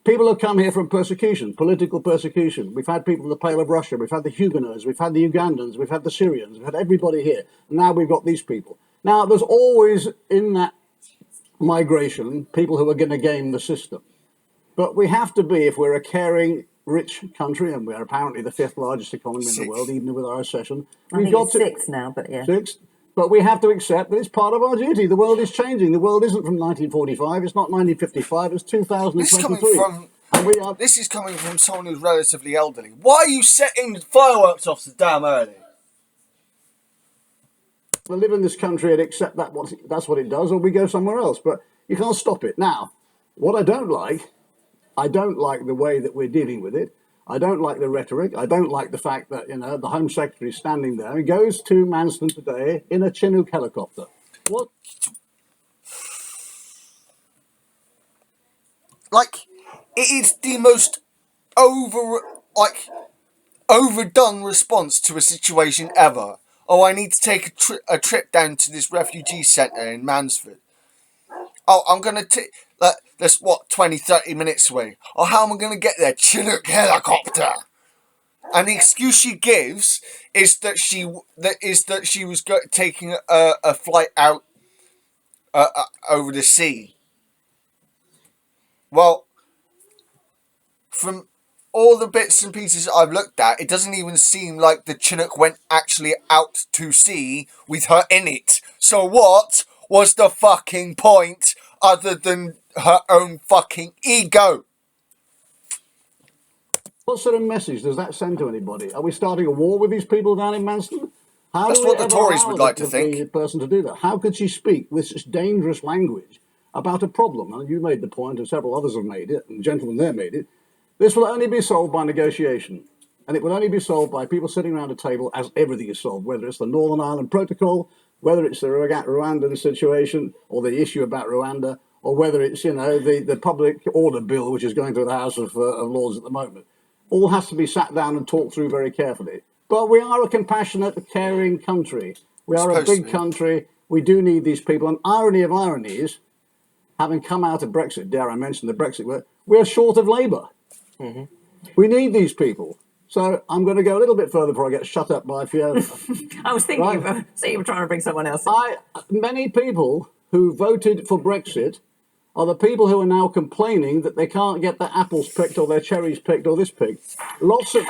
People have come here from persecution, political persecution. We've had people in the Pale of Russia. We've had the Huguenots. We've had the Ugandans. We've had the Syrians. We've had everybody here. And now we've got these people. Now, there's always, in that migration, people who are going to game the system. But we have to be, if we're a caring, rich country, and we're apparently the 5th largest economy in the world, even with our recession. I think it's 6 now, but yeah. 6. But we have to accept that it's part of our duty. The world is changing. The world isn't from 1945. It's not 1955. It's 2023. This is coming from someone who's relatively elderly. Why are you setting fireworks off so damn early? live in this country and accept that's what it does, or we go somewhere else. But you can't stop it. Now, what I don't like the way that we're dealing with it. I don't like the rhetoric. I don't like the fact that, the Home Secretary is standing there. He goes to Manston today in a Chinook helicopter. What? Like, it is the most overdone response to a situation ever. Oh, I need to take a trip down to this refugee centre in Mansfield. Oh, I'm going to take... that's, 20, 30 minutes away. Oh, how am I going to get there? Chinook helicopter! And the excuse she gives is that she was taking a flight out over the sea. Well, from all the bits and pieces I've looked at, it doesn't even seem like the Chinook went actually out to sea with her in it. So what was the fucking point other than her own fucking ego? What sort of message does that send to anybody? Are we starting a war with these people down in Manston? How That's do we what the ever Tories allow would like to think. the person to do that? How could she speak with such dangerous language about a problem? And you made the point, and several others have made it, and the gentleman there made it. This will only be solved by negotiation. And it will only be solved by people sitting around a table as everything is solved, whether it's the Northern Ireland Protocol, whether it's the Rwandan situation, or the issue about Rwanda, or whether it's, the public order bill, which is going through the House of Lords at the moment. All has to be sat down and talked through very carefully. But we are a compassionate, caring country. We are a big country. We do need these people. And irony of ironies, having come out of Brexit, dare I mention the Brexit word, we're short of labour. Mm-hmm. We need these people. So I'm going to go a little bit further before I get shut up by Fiona. I was thinking, so you were trying to bring someone else in. Many people who voted for Brexit are the people who are now complaining that they can't get their apples picked or their cherries picked or this picked. Lots of...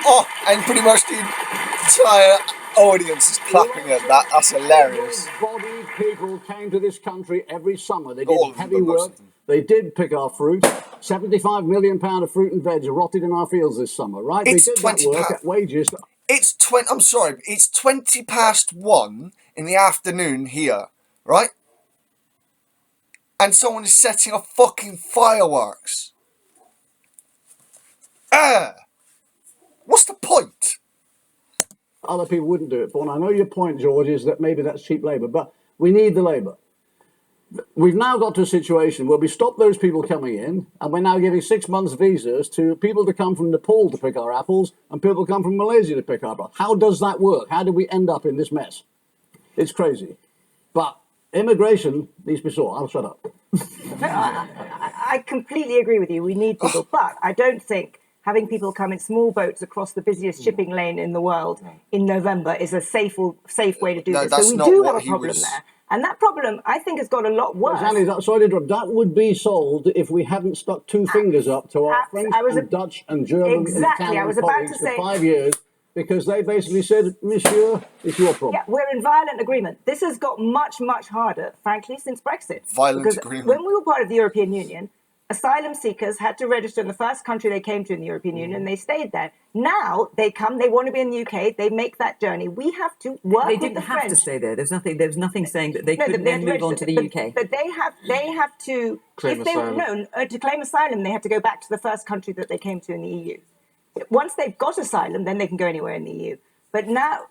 Oh, and pretty much the entire audience is clapping at that. That's hilarious. Able-bodied people came to this country every summer. They did heavy work. They did pick our fruit. £75 million of fruit and veg rotted in our fields this summer, right? It's they did that work at wages. I'm sorry, it's 1:20 in the afternoon here, right? And someone is setting off fucking fireworks. What's the point? Other people wouldn't do it for. And I know your point, George, is that maybe that's cheap labour, but we need the labour. We've now got to a situation where we stop those people coming in, and we're now giving 6 months visas to people to come from Nepal to pick our apples, and people come from Malaysia to pick our apples. How does that work? How do we end up in this mess? It's crazy. But immigration needs to be sorted. I'll shut up. No, I completely agree with you. We need people, but I don't think having people come in small boats across the busiest shipping lane in the world in November is a safe way to do this. So we do have a problem there. And that problem, I think, has got a lot worse. Sorry to interrupt. That would be solved if we hadn't stuck two fingers up to our French and Dutch and German and Italian colleagues for 5 years, because they basically said, Monsieur, it's your problem. Yeah, we're in violent agreement. This has got much, much harder, frankly, since Brexit. Violent agreement. When we were part of the European Union, asylum seekers had to register in the first country they came to in the European Union, and they stayed there. Now they come, they want to be in the UK, they make that journey. We have to work with the French. They didn't have to stay there. There was nothing saying that they couldn't then move on to the UK. But they have to claim asylum. To claim asylum, they have to go back to the first country that they came to in the EU. Once they've got asylum, then they can go anywhere in the EU. But now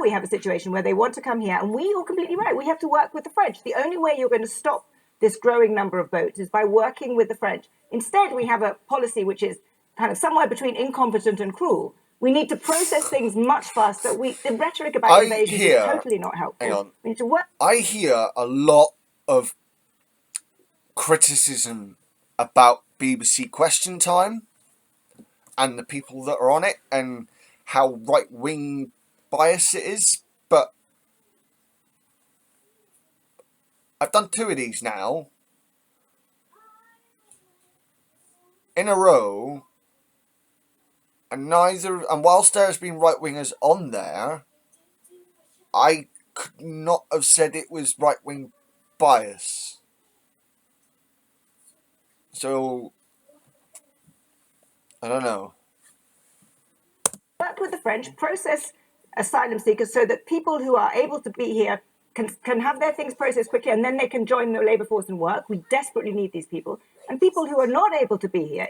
we have a situation where they want to come here, and you're completely right. We have to work with the French. The only way you're going to stop this growing number of boats is by working with the French. Instead, we have a policy which is kind of somewhere between incompetent and cruel. We need to process things much faster. The rhetoric about invasion is totally not helpful. Hang on. We need to work. I hear a lot of criticism about BBC Question Time and the people that are on it and how right-wing bias it is, but I've done 2 of these now in a row, and whilst there's been right-wingers on there, I could not have said it was right-wing bias. So I don't know. Work with the French, process asylum seekers so that people who are able to be here can have their things processed quickly and then they can join the labour force and work. We desperately need these people. And people who are not able to be here,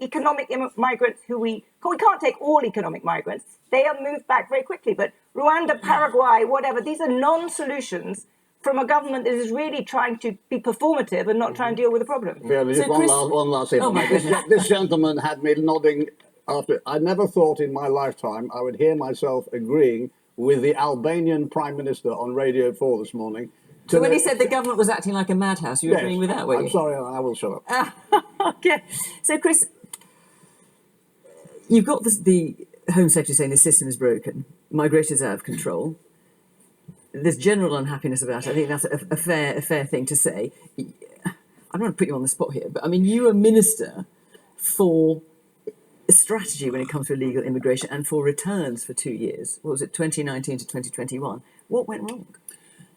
economic migrants who we can't take all economic migrants. They are moved back very quickly. But Rwanda, Paraguay, whatever, these are non-solutions from a government that is really trying to be performative and not try and deal with the problem. Yeah, just one last thing. This gentleman had me nodding after. I never thought in my lifetime I would hear myself agreeing with the Albanian Prime Minister on Radio 4 this morning. So when he said the government was acting like a madhouse, you were agreeing with that, were you? I'm sorry, I will shut up. Okay. So, Chris, you've got the Home Secretary saying the system is broken, migration is out of control. There's general unhappiness about it. I think that's a fair thing to say. I don't want to put you on the spot here, but I mean, you were Minister for strategy when it comes to illegal immigration and for returns for 2 years. What was it, 2019 to 2021? What went wrong?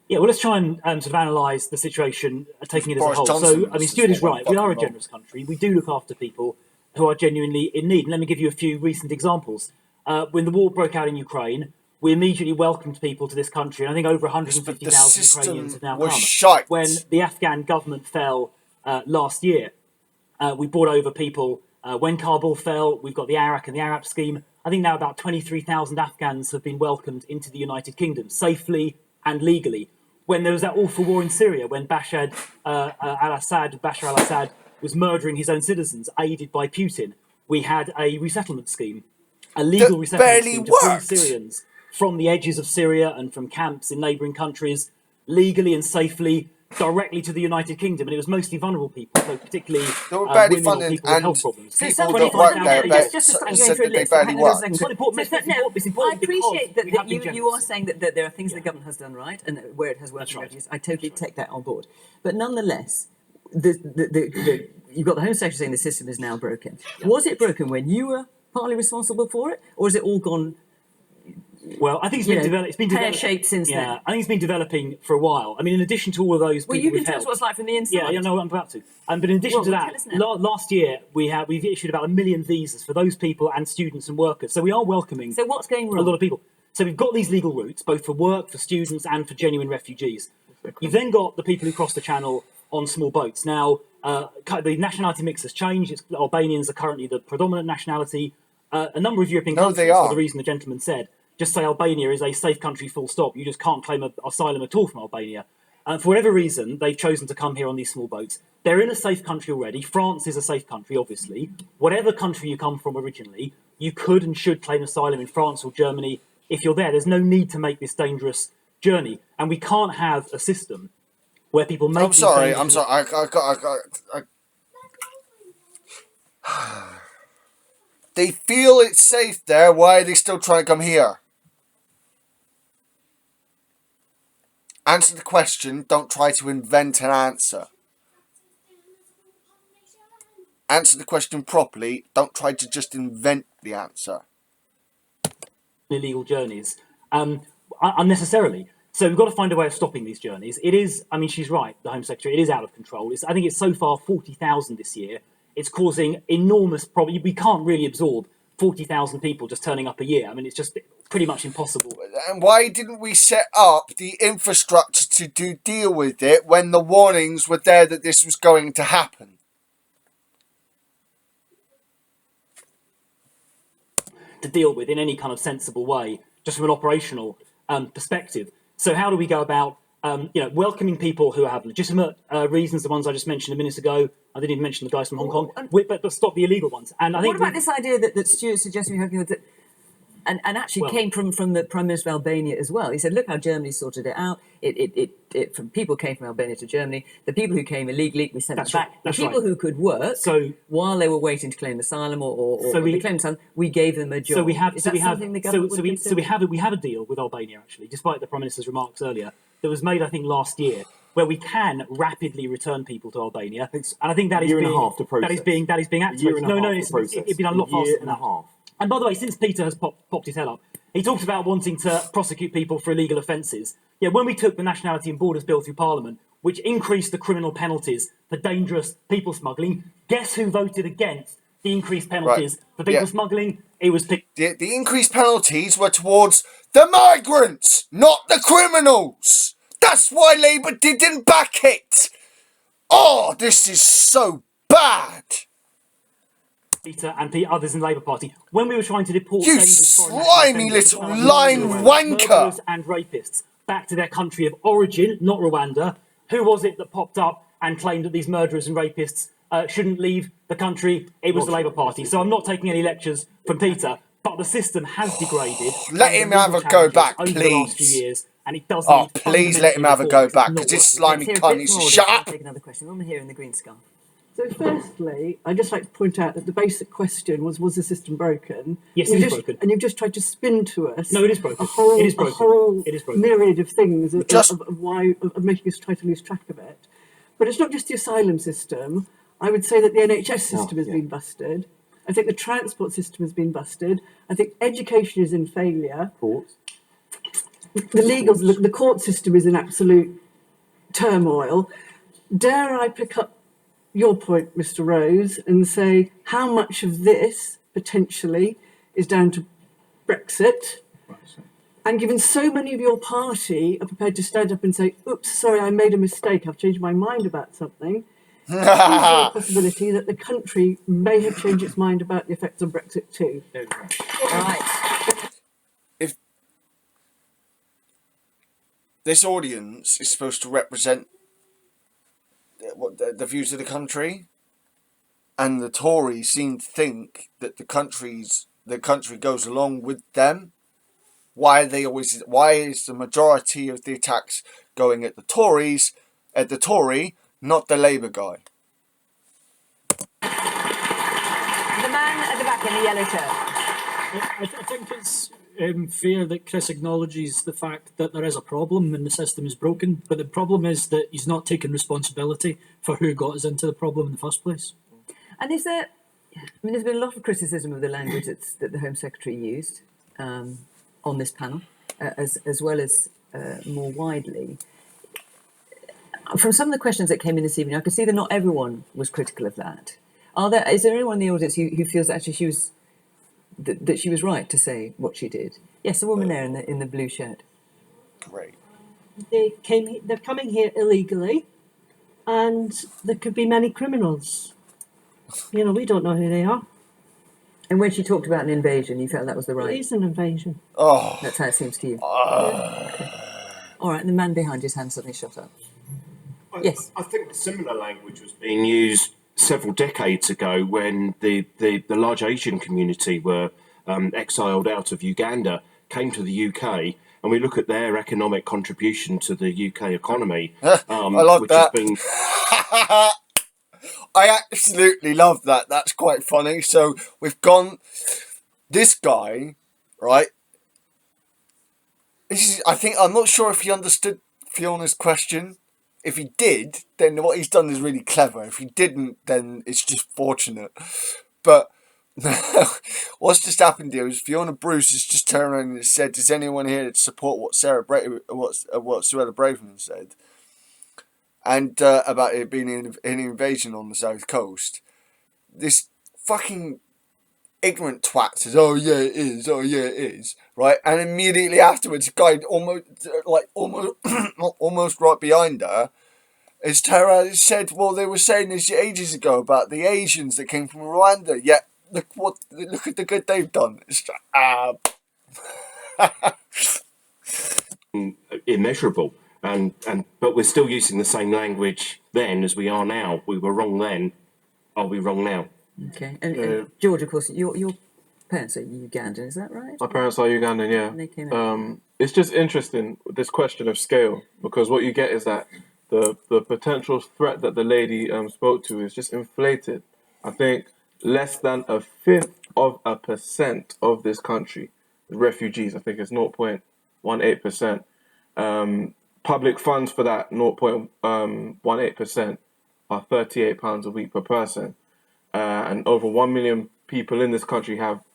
Yeah, well, let's try and sort of analyse the situation, taking it as a whole. So, I mean, Stuart is right. We are a generous country. We do look after people who are genuinely in need. And let me give you a few recent examples. When the war broke out in Ukraine, we immediately welcomed people to this country. And I think over 150,000 Ukrainians have now come. When the Afghan government fell last year, we brought over people. When Kabul fell, we've got the Arak and the Arab scheme. I think now about 23,000 Afghans have been welcomed into the United Kingdom, safely and legally. When there was that awful war in Syria, when Bashar al-Assad was murdering his own citizens, aided by Putin, we had a resettlement scheme, a legal resettlement scheme to bring Syrians from the edges of Syria and from camps in neighbouring countries, legally and safely, directly to the United Kingdom, and it was mostly vulnerable people, so particularly women or people with health problems. So people that work there just to go through a list. I appreciate that you are saying that there are things the government has done right and where it has worked. I totally take that on board. But nonetheless, you've got the Home Secretary saying the system is now broken. Was it broken when you were partly responsible for it, or has it all gone? Well, I think it's been pear-shaped since then. I think it's been developing for a while. I mean, in addition to all of those, you can tell us what it's like from the inside. Yeah, no, I'm about to. But in addition to that, last year we've issued about 1 million visas for those people and students and workers. So we are welcoming. So what's going wrong? A lot of people. So we've got these legal routes, both for work, for students, and for genuine refugees. You've then got the people who cross the channel on small boats. Now, the nationality mix has changed. Albanians are currently the predominant nationality. A number of European countries, for the reason the gentleman said, just say Albania is a safe country, full stop. You just can't claim asylum at all from Albania. And for whatever reason, they've chosen to come here on these small boats. They're in a safe country already. France is a safe country, obviously. Whatever country you come from originally, you could and should claim asylum in France or Germany if you're there. There's no need to make this dangerous journey. And we can't have a system where people make... I'm sorry. They feel it's safe there. Why are they still trying to come here? Answer the question. Don't try to invent an answer. Answer the question properly. Don't try to just invent the answer. Illegal journeys unnecessarily. So we've got to find a way of stopping these journeys. It is, I mean, she's right, the Home Secretary, it is out of control. I think it's so far 40,000 this year. It's causing enormous problems. We can't really absorb 40,000 people just turning up a year. I mean, it's just pretty much impossible. And why didn't we set up the infrastructure to deal with it when the warnings were there that this was going to happen? To deal with in any kind of sensible way, just from an operational perspective. So how do we go about welcoming people who have legitimate reasons, the ones I just mentioned a minute ago? I didn't even mention the guys from Hong Kong, but stop the illegal ones. And I think what about this idea that Stuart suggested we have, that, and actually came from the Prime Minister of Albania as well. He said, look how Germany sorted it out. People came from Albania to Germany. The people who came illegally, we sent them back. The people who could work, while they were waiting to claim asylum or claim asylum, we gave them a job. So we have a deal with Albania, actually, despite the Prime Minister's remarks earlier, that was made, I think, last year, where we can rapidly return people to Albania, and I think that is being activated. It's been a lot faster than that. And by the way, since Peter has popped his head up, he talks about wanting to prosecute people for illegal offences. Yeah, when we took the Nationality and Borders Bill through Parliament, which increased the criminal penalties for dangerous people smuggling, guess who voted against the increased penalties for people smuggling. It was the increased penalties were towards the migrants, not the criminals. That's why Labour didn't back it. Oh, this is so bad. Peter and others in the Labour Party, when we were trying to deport you slimy little lying wanker murderers and rapists back to their country of origin, not Rwanda. Who was it that popped up and claimed that these murderers and rapists shouldn't leave the country? It was the Labour Party. So I'm not taking any lectures from Peter, but the system has degraded. Let him have a go back, over please. The last few years, and it does oh, need please let him have a go back, because this slimy cunt needs to shut up. Take another question. Woman here in the green scarf. So firstly, I'd just like to point out that the basic question was the system broken? Yes, it is broken. And you've just tried to spin to us. No, it is broken. It is broken. A whole it is broken. myriad of things of making us try to lose track of it. But it's not just the asylum system. I would say that the NHS system has been busted. I think the transport system has been busted. I think education is in failure. Courts. The court system is in absolute turmoil. Dare I pick up your point, Mr. Rose, and say how much of this potentially is down to Brexit? And given so many of your party are prepared to stand up and say, oops, sorry, I made a mistake, I've changed my mind about something, is there a possibility that the country may have changed its mind about the effects of Brexit too? Right. If this audience is supposed to represent the views of the country, and the Tories seem to think that the country goes along with them, why is the majority of the attacks going at the Tories, at the Tory, not the Labour guy? The man at the back in the yellow shirt. I think it's fair that Chris acknowledges the fact that there is a problem and the system is broken, but the problem is that he's not taking responsibility for who got us into the problem in the first place. And is there, there's been a lot of criticism of the language that the Home Secretary used on this panel, as well as more widely. From some of the questions that came in this evening, I could see that not everyone was critical of that. Is there anyone in the audience who feels that actually she was that she was right to say what she did? Yes, the woman there in the blue shirt. Great. They're coming here illegally, and there could be many criminals. We don't know who they are. And when she talked about an invasion, you felt that was the right... It is an invasion. Oh. That's how it seems to you. Okay. All right, and the man behind his hand suddenly shut up. Yes. I think similar language was being used several decades ago when the large Asian community were exiled out of Uganda, came to the UK, and we look at their economic contribution to the UK economy. I love which that. Has been... I absolutely love that. That's quite funny. So we've gone, this guy, right? I'm not sure if he understood Fiona's question. If he did, then what he's done is really clever. If he didn't, then it's just fortunate. But what's just happened here is Fiona Bruce has just turned around and said, "Does anyone here support what Suella Braverman said?" And about it being an invasion on the south coast. This fucking ignorant twat says, "Oh yeah, it is. Oh yeah, it is." Right, and immediately afterwards, a guy almost right behind her, is Tara said, "Well, they were saying this ages ago about the Asians that came from Rwanda. Yet look at the good they've done." It's immeasurable. But we're still using the same language then as we are now. We were wrong then. Are we wrong now? Okay. And George, of course, your parents are Ugandan, is that right? My parents are Ugandan, yeah. And they came out. It's just interesting, this question of scale, because what you get is that the potential threat that the lady spoke to is just inflated. I think less than 0.1% of this country, refugees, I think it's 0.18%. Public funds for that 0.18% are £38 a week per person. And over 1 million people in this country have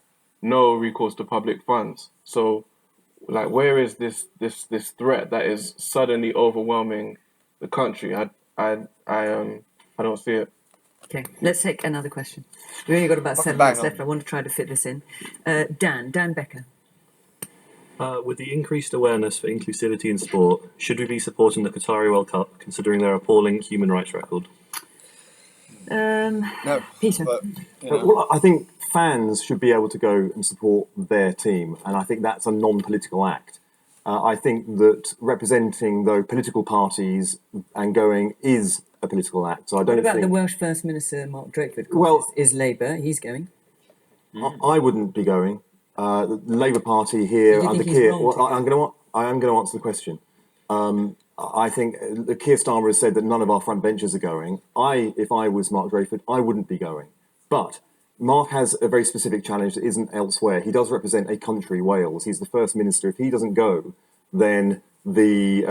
no recourse to public funds. So, like, where is this threat that is suddenly overwhelming the country? I don't see it. Okay, let's take another question. We've only got about 7 minutes left. I want to try to fit this in. Dan Becker. With the increased awareness for inclusivity in sport, should we be supporting the Qatari World Cup, considering their appalling human rights record? No, Peter. But, Well, I think fans should be able to go and support their team, and I think that's a non-political act. I think that representing though political parties and going is a political act. So I don't What about think the Welsh First Minister, Mark Drakeford? Well- is Labour. He's going. I wouldn't be going. The Labour Party here Do you under think he's Keir. wrong to I am going to answer the question. I think Keir Starmer has said that none of our front benchers are going. If I was Mark Drakeford, I wouldn't be going. But Mark has a very specific challenge that isn't elsewhere. He does represent a country, Wales. He's the First Minister. If he doesn't go, then the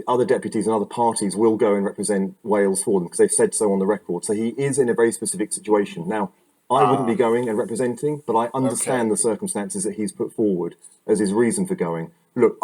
other deputies and other parties will go and represent Wales for them because they've said so on the record. So he is in a very specific situation. Now, I wouldn't be going and representing, but I understand the circumstances that he's put forward as his reason for going. Look,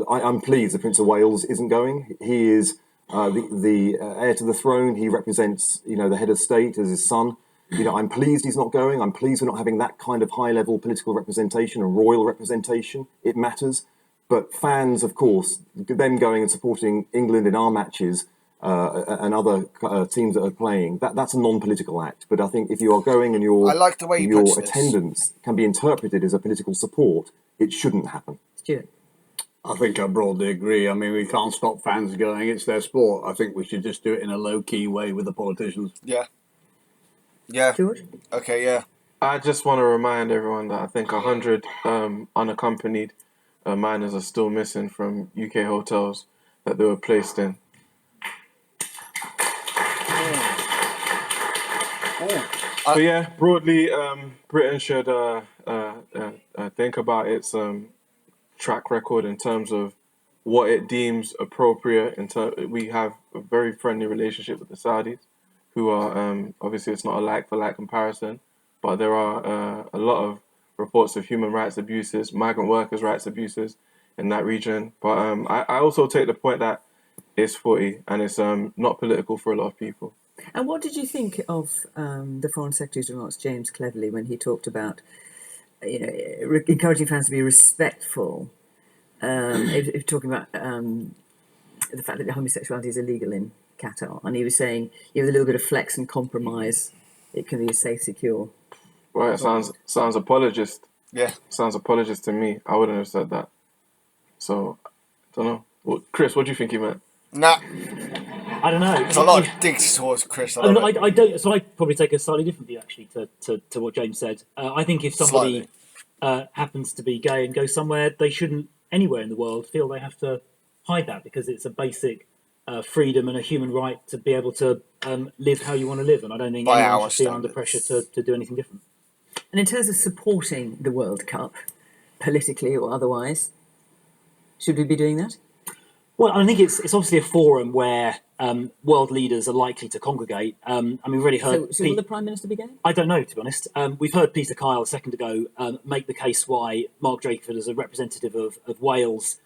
I'm pleased the Prince of Wales isn't going. He is the heir to the throne. He represents, the head of state as his son. I'm pleased he's not going. I'm pleased we're not having that kind of high-level political representation and royal representation. It matters. But fans, of course, them going and supporting England in our matches and other teams that are playing, that's a non-political act. But I think if you are going and I like the way you your pitch this. attendance can be interpreted as a political support, it shouldn't happen. Stuart. I think I broadly agree. I mean, we can't stop fans going. It's their sport. I think we should just do it in a low-key way with the politicians. Yeah. Yeah. George? Okay, yeah. I just want to remind everyone that I think 100 unaccompanied minors are still missing from UK hotels that they were placed in. So yeah, broadly, Britain should think about its track record in terms of what it deems appropriate. We have a very friendly relationship with the Saudis, who are obviously it's not a like-for-like comparison, but there are a lot of reports of human rights abuses, migrant workers' rights abuses in that region. But I also take the point that it's footy and it's not political for a lot of people. And what did you think of the Foreign Secretary's remarks, James Cleverly, when he talked about, encouraging fans to be respectful? Talking about the fact that homosexuality is illegal in Qatar, and he was saying, with a little bit of flex and compromise, it can be a safe, secure. Right, sounds apologist. Yeah, sounds apologist to me. I wouldn't have said that. So, I don't know. Well, Chris, what do you think he meant? Nah. I don't know. There's a lot of digs towards Chris. I don't. So I probably take a slightly different view actually to what James said. I think if somebody happens to be gay and goes somewhere, they shouldn't anywhere in the world feel they have to hide that, because it's a basic freedom and a human right to be able to live how you want to live. And I don't think anyone should feel under pressure to do anything different. And in terms of supporting the World Cup, politically or otherwise, should we be doing that? Well, I think it's obviously a forum where world leaders are likely to congregate. We've already heard. So will the Prime Minister be going? I don't know, to be honest. We've heard Peter Kyle a second ago make the case why Mark Drakeford, as a representative of Wales,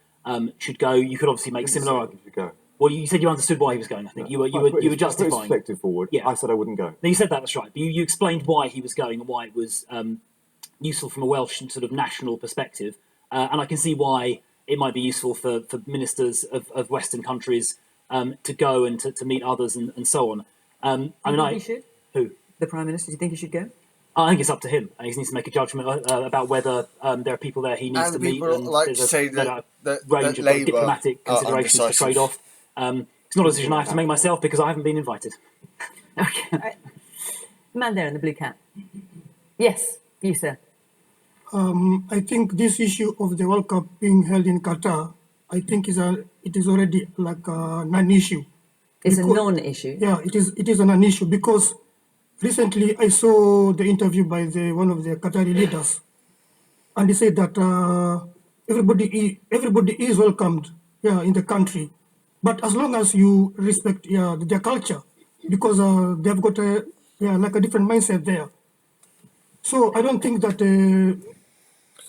should go. You could obviously make similar arguments. Well, you said you understood why he was going. I think you were justifying. I put his perspective forward. Yeah. I said I wouldn't go. No, you said that. That's right. But you explained why he was going and why it was useful from a Welsh sort of national perspective. And I can see why it might be useful for ministers of Western countries to go and to meet others and so on. He should? Who? The Prime Minister. Do you think he should go? I think it's up to him. He needs to make a judgment about whether there are people there he needs to meet. And like to say that range of Labour diplomatic considerations to trade off. It's not a decision I have to make myself because I haven't been invited. Okay. Man there in the blue cap. Yes, you, sir. I think this issue of the World Cup being held in Qatar, I think it is already like a non-issue. It's a non-issue? Yeah, it is a non-issue because recently I saw the interview by one of the Qatari leaders, and he said that everybody is welcomed in the country, but as long as you respect their culture, because they've got a different mindset there. So I don't think that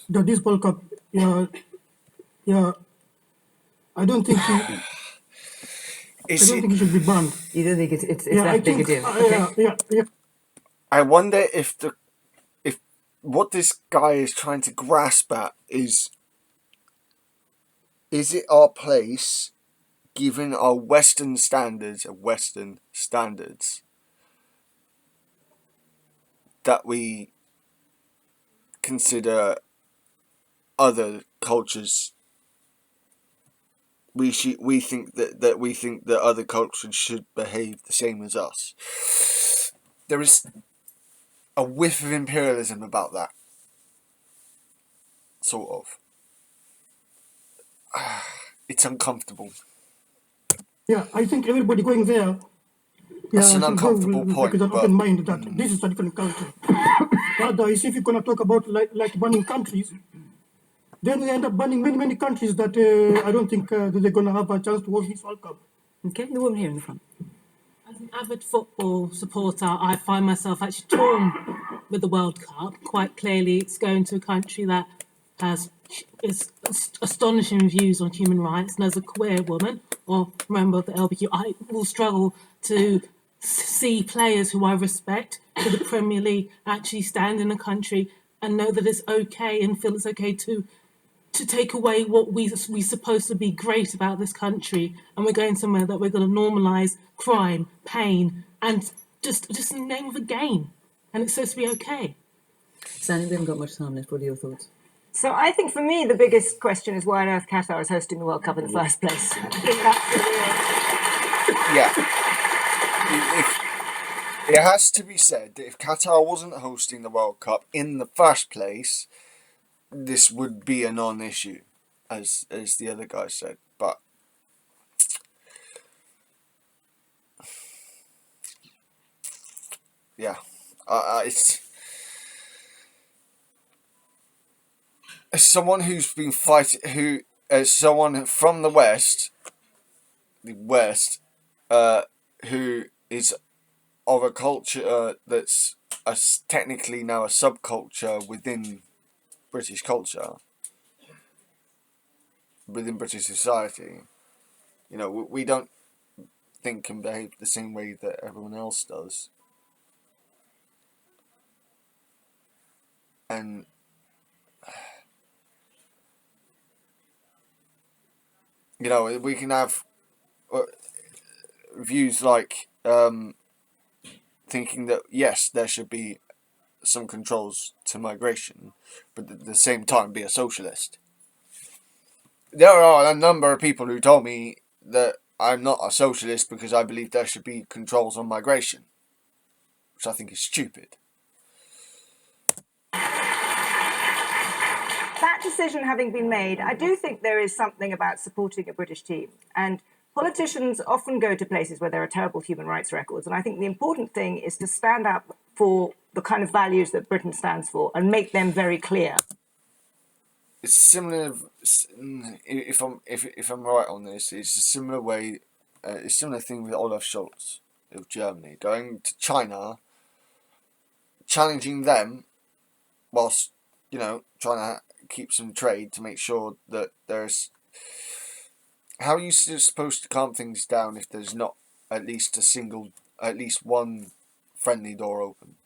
that this World Cup, I don't think I don't think it should be banned. You don't think it's Yeah, I that big a think, deal? Okay. yeah. I wonder if what this guy is trying to grasp at is it our place, given our Western standards, that we consider other cultures. We think that other cultures should behave the same as us. There is a whiff of imperialism about that, sort of. It's uncomfortable. Yeah, I think everybody going there. That's Yeah, an should go uncomfortable with point, like an but open mind that this is a different country. Otherwise, if you're gonna talk about like banning countries, then we end up banning many countries that I don't think that they're gonna have a chance to host this World Cup. Okay, the woman here in the front. As an avid football supporter, I find myself actually torn with the World Cup. Quite clearly, it's going to a country that has astonishing views on human rights. And as a queer woman or member of the LBQ, I will struggle to see players who I respect to the Premier League actually stand in a country and know that it's okay and feel it's okay to take away what we're supposed to be great about this country, and we're going somewhere that we're going to normalise crime, pain, and just in the name of a game, and it's supposed to be okay. Sandy, we haven't got much time left. What are your thoughts? So I think for me the biggest question is why on earth Qatar is hosting the World Cup in the first place. I think that's the real... Yeah. It has to be said that if Qatar wasn't hosting the World Cup in the first place, this would be a non-issue, as the other guy said. But yeah, it's as someone who's been fighting, as someone from the West, who is of a culture that's technically now a subculture within British culture, within British society. You know, we don't think and behave the same way that everyone else does. And you know, we can have views like thinking that yes, there should be some controls to migration, but at the same time be a socialist. There are a number of people who told me that I'm not a socialist because I believe there should be controls on migration, which I think is stupid. That decision having been made, I do think there is something about supporting a British team. And politicians often go to places where there are terrible human rights records. And I think the important thing is to stand up for the kind of values that Britain stands for and make them very clear. It's similar. If I'm right on this, it's a similar way. It's a similar thing with Olaf Scholz of Germany going to China, challenging them, whilst trying to keep some trade to make sure that there's. How are you supposed to calm things down if there's not at least one friendly door open?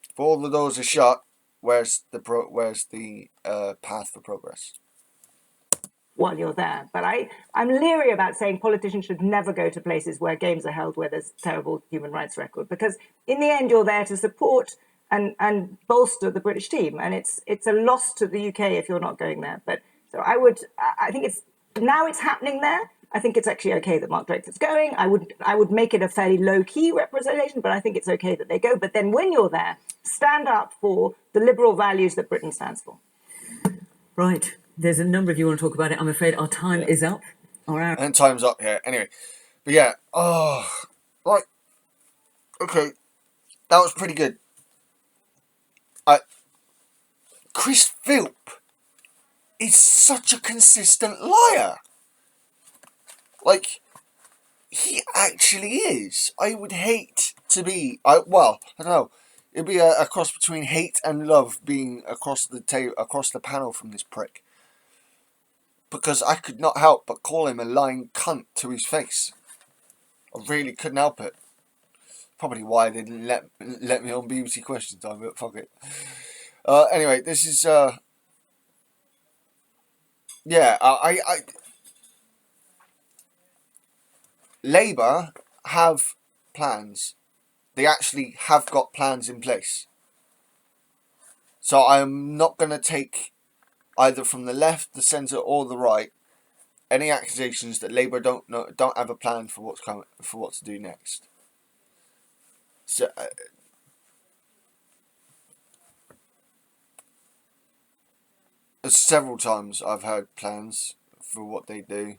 If all the doors are shut, where's the path for progress? While you're there. But I'm leery about saying politicians should never go to places where games are held where there's terrible human rights record, because in the end you're there to support and bolster the British team, and it's a loss to the UK if you're not going there. But so I think it's happening there. I think it's actually okay that Mark Drakeford's going. I would make it a fairly low-key representation, but I think it's okay that they go. But then when you're there, stand up for the liberal values that Britain stands for. Right. There's a number of you want to talk about it. I'm afraid our time is up. And time's up here. Anyway. But yeah. Oh, right. Okay. That was pretty good. Chris Philp is such a consistent liar. Like, he actually is. I would hate to be. I don't know. It'd be a cross between hate and love being across the panel from this prick. because I could not help but call him a lying cunt to his face. I really couldn't help it. Probably why they didn't let me on BBC Question Time, but fuck it. Anyway, this is yeah. Labour have plans. They actually have got plans in place. So I'm not going to take either from the left, the centre, or the right any accusations that Labour don't have a plan for what's coming, for what to do next. So, several times I've heard plans for what they do,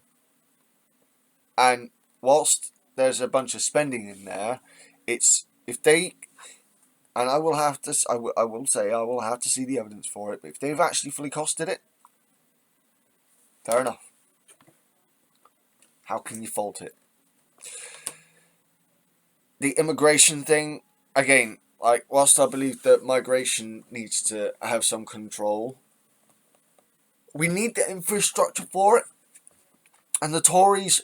and whilst there's a bunch of spending in there, it's if they, and I will have to say I will have to see the evidence for it. But if they've actually fully costed it, fair enough. How can you fault it? The immigration thing, again, like, whilst I believe that migration needs to have some control, we need the infrastructure for it. And the Tories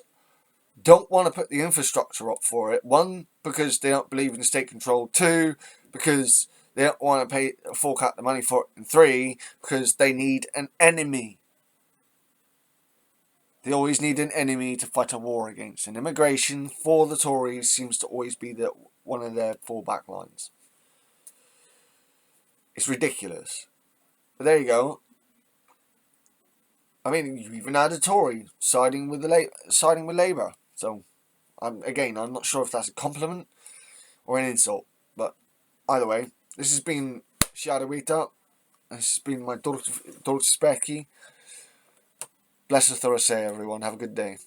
don't want to put the infrastructure up for it. One, because they don't believe in state control. Two, because they don't want to fork out the money for it. And three, because they need an enemy. They always need an enemy to fight a war against. And immigration for the Tories seems to always be one of their fallback lines. It's ridiculous. But there you go. I mean, you even had a Tory siding with Labour. So, I'm not sure if that's a compliment or an insult. But either way, this has been Shadow Rita. This has been my daughter Specky. Bless the Thursday, everyone. Have a good day.